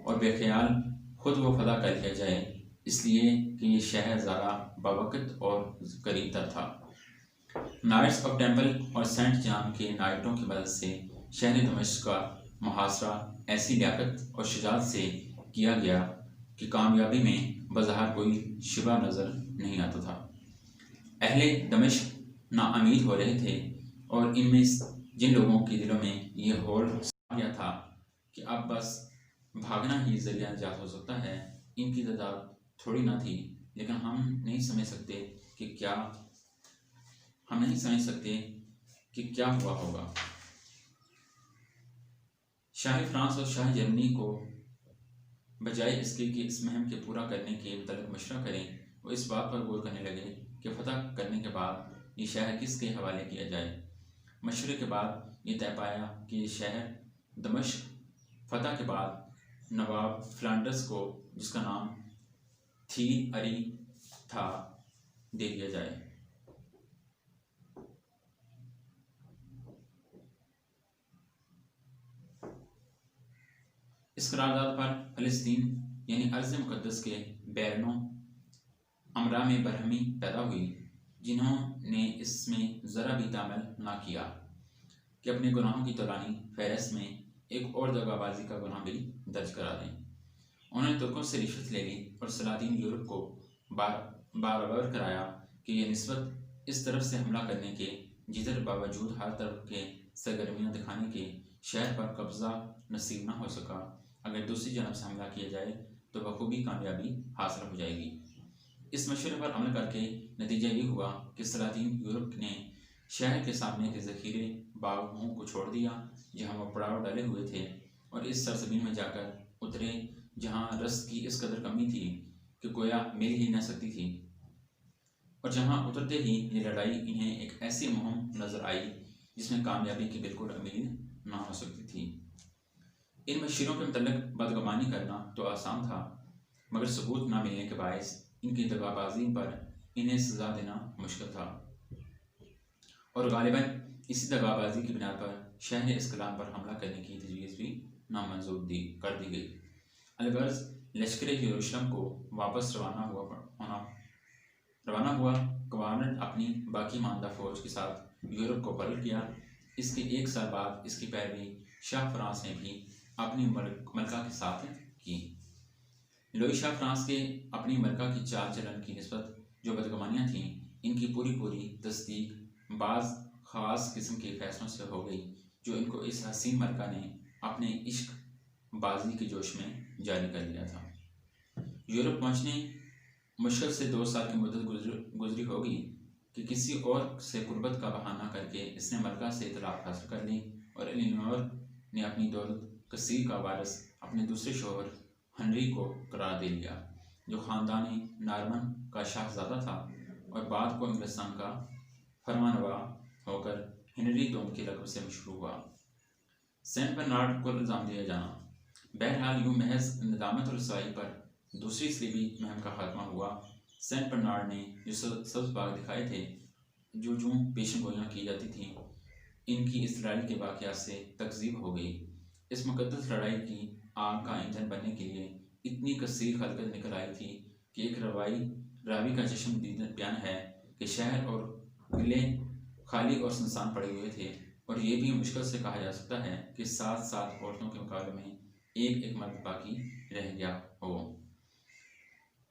और बेख्याल खुद वो फदा कर लिया जाए, इसलिए कि ये शहर ज़्यादा बावक़्त और करीब तर था। नाइट्स ऑफ टेम्पल और सेंट जॉन के नाइटों की मदद से शहर दमिश्क का मुहासरा ऐसी लियाकत और शुजाअत से किया गया कि कामयाबी में बज़ाहिर कोई शिबा नज़र नहीं आता था। अहले दमिश्क नाउम्मीद हो रहे थे और इनमें जिन लोगों के दिलों में ये हौल आ गया था कि अब बस भागना ही जरिया निजात हो सकता है। इनकी तादाद थोड़ी ना थी, लेकिन हम नहीं समझ सकते कि क्या हुआ होगा। शाही फ्रांस और शाही जर्मनी को बजाय इसके कि इस मुहिम के पूरा करने के मुतल्लिक मशवरा करें, वो इस बात पर गौर करने लगे कि फतह करने के बाद ये शहर किसके हवाले किया जाए। मशवरे के बाद ये तय पाया कि ये शहर दमिश्क फतह के बाद नवाब फ्लांडर्स को, जिसका नाम थी अरी था, दे दिया जाए। इस करारदाद पर फ़लस्तीन यानी अर्ज़ मुक़द्दस के बैरनों अमरा में बरहमी पैदा हुई, जिन्होंने इसमें ज़रा भी तामल ना किया कि अपने गुनाहों की तौलानी फहरिस्त में एक और दगाबाजी का गुनाह भी दर्ज करा दें। उन्होंने तुर्कों से रिश्वत ले ली और सलातीन यूरोप को बारबर कराया कि यह निस्बत इस तरफ से हमला करने के, जिधर बावजूद हर तरफ के सरगर्मियाँ दिखाने के शहर पर कब्जा नसीब न हो सका, अगर दूसरी जानब से हमला किया जाए तो बखूबी कामयाबी हासिल हो जाएगी। इस मशवरे पर अमल करके नतीजा ये हुआ कि सलातीन यूरोप ने शहर के सामने के ज़ख़ीरे बागों को छोड़ दिया जहाँ वो पड़ाव डाले हुए थे, और इस सरजमीन में जाकर उतरे जहाँ रस की इस कदर कमी थी कि गोया मिल ही न सकती थी, और जहाँ उतरते ही ये लड़ाई इन्हें एक ऐसी मुहिम नज़र आई जिसमें कामयाबी की बिल्कुल उम्मीद ना हो सकती थी। इन मशीरों के मतलब बदगुमानी करना तो आसान था, मगर सबूत ना मिलने के बायस इनकी दगाबाजी पर इन्हें सजा देना मुश्किल था, और गालिबन इसी दगाबाजी की बिना पर शहर इस्लाम पर हमला करने की तजवीज़ भी नामंजूर कर दी गई। अलगर्ज लश्कर यरूशलेम को वापस रवाना हुआ। गवर्नर अपनी बाकी मानदा फौज के साथ यूरोप को पलट गया। इसके एक साल बाद इसकी पैरवी शाह फ्रांस ने भी अपनी मलका के साथ की। लोई शाह फ्रांस के अपनी मलका की चाल चलन की निस्बत जो बदगुमानियाँ थीं, इनकी पूरी तस्दीक बाज़ ख़ास किस्म के फैसलों से हो गई जो इनको इस हसीन मलका ने अपने इश्क बाजी के जोश में जारी कर लिया था। यूरोप पहुँचने मुश्किल से 2 साल की मुद्दत गुजरी होगी कि किसी और से कुर्बत का बहाना करके इसने मलका से इतलाफ़ हासिल कर ली, और एलिनोर ने अपनी दौलत कसीर का वारिस अपने दूसरे शोहर हेनरी को करार दे लिया, जो ख़ानदानी नार्मन का शाहज़ादा था और बाद को इंग्लिस्तान का फरमानवा होकर हेनरी दोम के लक़ब से मशहूर हुआ। सेंट बर्नार्ड को इल्ज़ाम दिया जाना। बहरहाल यूँ महज निदामत और रसवाई पर दूसरी सलीबी मुहिम का खात्मा हुआ। सेंट बर्नार्ड ने जो सब्ज़ बाग दिखाए थे, जो पेशन गोइयाँ की जाती थीं, इनकी इस लड़ाई के वाक़यात से तकज़ीब हो गई। इस मुक़द्दस लड़ाई की आग का ईंधन बनने के लिए इतनी कसीर खलकत निकल आई थी कि एक रावी का चश्म बयान है कि शहर और किले खाली और सुनसान पड़े हुए थे, और ये भी मुश्किल से कहा जा सकता है कि 7 औरतों के मुकाबले में एक मर्द बाकी रह गया हो।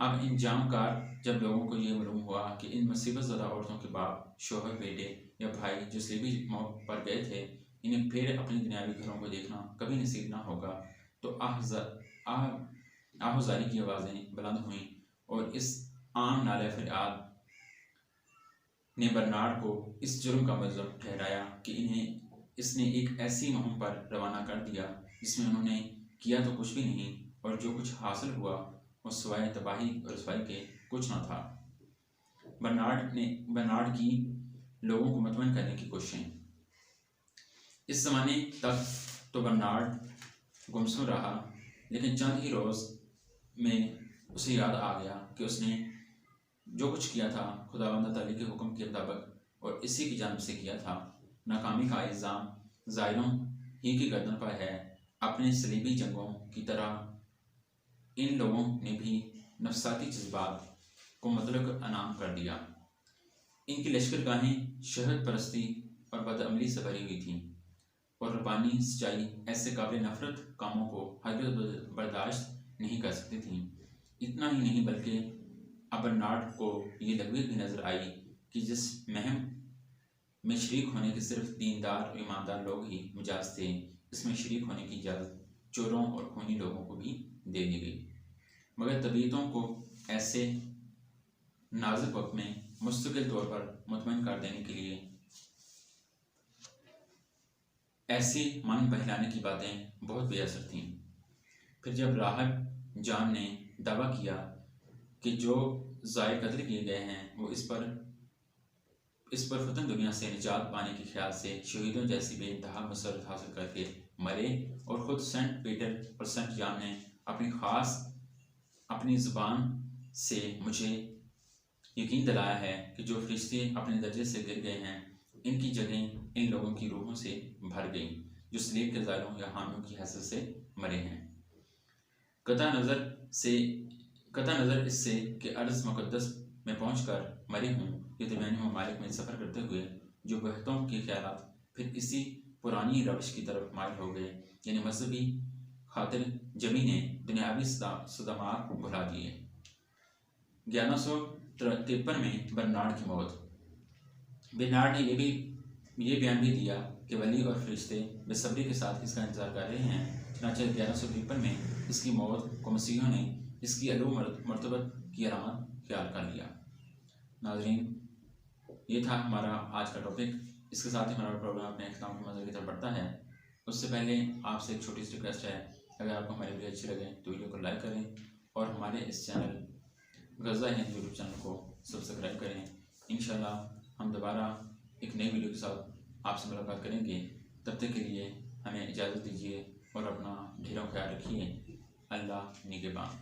अब इन जामकार जब लोगों को ये मालूम हुआ कि इन मुसीबत ज़दा औरतों के बाप, शोहर, बेटे या भाई जो सलीबी मौत पर गए थे, इन्हें फिर अपने दुनियावी घरों को देखना कभी नसीब ना होगा, तो आहुजारी की आवाज़ें बुलंद हुईं, और इस आम नाले फरियाद ने बर्नार्ड को इस जुर्म का मुलज़्ज़म ठहराया कि इसने एक ऐसी मुहिम पर रवाना कर दिया जिसमें उन्होंने किया तो कुछ भी नहीं, और जो कुछ हासिल हुआ वो सिवाय तबाही और रसवाई के कुछ न था। बर्नार्ड की लोगों को मतमन करने की कोशिशें। इस ज़माने तक तो बर्नार्ड गुमसुम रहा, लेकिन चंद ही रोज़ में उसे याद आ गया कि उसने जो कुछ किया था खुदावंद ताली के हुक्म के मुताबिक और इसी की जानिब से किया था। नाकामी का इल्ज़ाम ज़ाहिरों ही की गर्दन पर है। अपने सलीबी जंगों की तरह इन लोगों ने भी नफसाती जज्बात को मतलब अनाम कर दिया। इनकी लश्करगाहें शहद परस्ती और बदअमली से भरी हुई थीं, और रब्बानी सच्चाई ऐसे काबिल नफ़रत कामों को हरगिज़ बर्दाश्त नहीं कर सकती थीं। इतना ही नहीं बल्कि अब बर्नार्ड को ये लगवी भी नज़र आई कि जिस महम में शरीक होने के सिर्फ दीनदार और ईमानदार लोग ही मुजाज थे, इसमें शरीक होने की इजाज़त चोरों और खूनी लोगों को भी दे दी गई। मगर तबीयतों को ऐसे नाजुक वक्त में मुस्तकिल तौर पर मुतमईन कर देने के लिए ऐसी मन बहलाने की बातें बहुत बेअसर थीं। फिर जब राहत जान ने दावा किया कि जो ज़ायर कत्ल किए गए हैं वो इस पर फतन दुनिया से निजात पाने के ख्याल से शहीदों जैसी बेइंतहा मसरत हासिल करके मरे, और ख़ुद सेंट पीटर और सेंट जॉन ने अपनी ज़ुबान से मुझे यकीन दिलाया है कि जो फरिश्ते अपने दर्जे से गिर गए हैं, इनकी जगह इन लोगों की रूहों से भर गई जो सलीब के ज़ायरों या हामियों की हैसियत से मरे हैं। कता नज़र इससे कि अर्ज़ मुक़द्दस में पहुँचकर मरे हूँ, ये दरमियानी ममालिक में सफ़र करते हुए जो बहतों के ख्यालात फिर इसी पुरानी रवश की तरफ माइल हो गए, यानी मजहबी खातिर जमी ने दुनियावी सदमात भुला दिए। 1153 में बर्नार्ड की मौत। बर्नार्ड ने ये बयान भी दिया कि वली और फरिश्ते बेसब्री के साथ इसका इंतजार कर रहे हैं। चनाचे 1153 में इसकी मौत को मसीहों ने इसकी अलू मरतबत की अलामत ख्याल कर लिया। नाज़रीन, ये था हमारा आज का टॉपिक। इसके साथ ही हमारा प्रोग्राम अपने इख्तिताम की मंजिल की तरफ बढ़ता है। उससे पहले आपसे एक छोटी सी रिक्वेस्ट है, अगर आपको हमारी वीडियो अच्छी लगे तो वीडियो को लाइक करें और हमारे इस चैनल गज़ा हिंद यूट्यूब चैनल को सब्सक्राइब करें। इंशाल्लाह हम दोबारा एक नई वीडियो के साथ आपसे मुलाकात करेंगे। तब तक के लिए हमें इजाज़त दीजिए और अपना ढेरों ख्याल रखिए। अल्लाह निगहबान।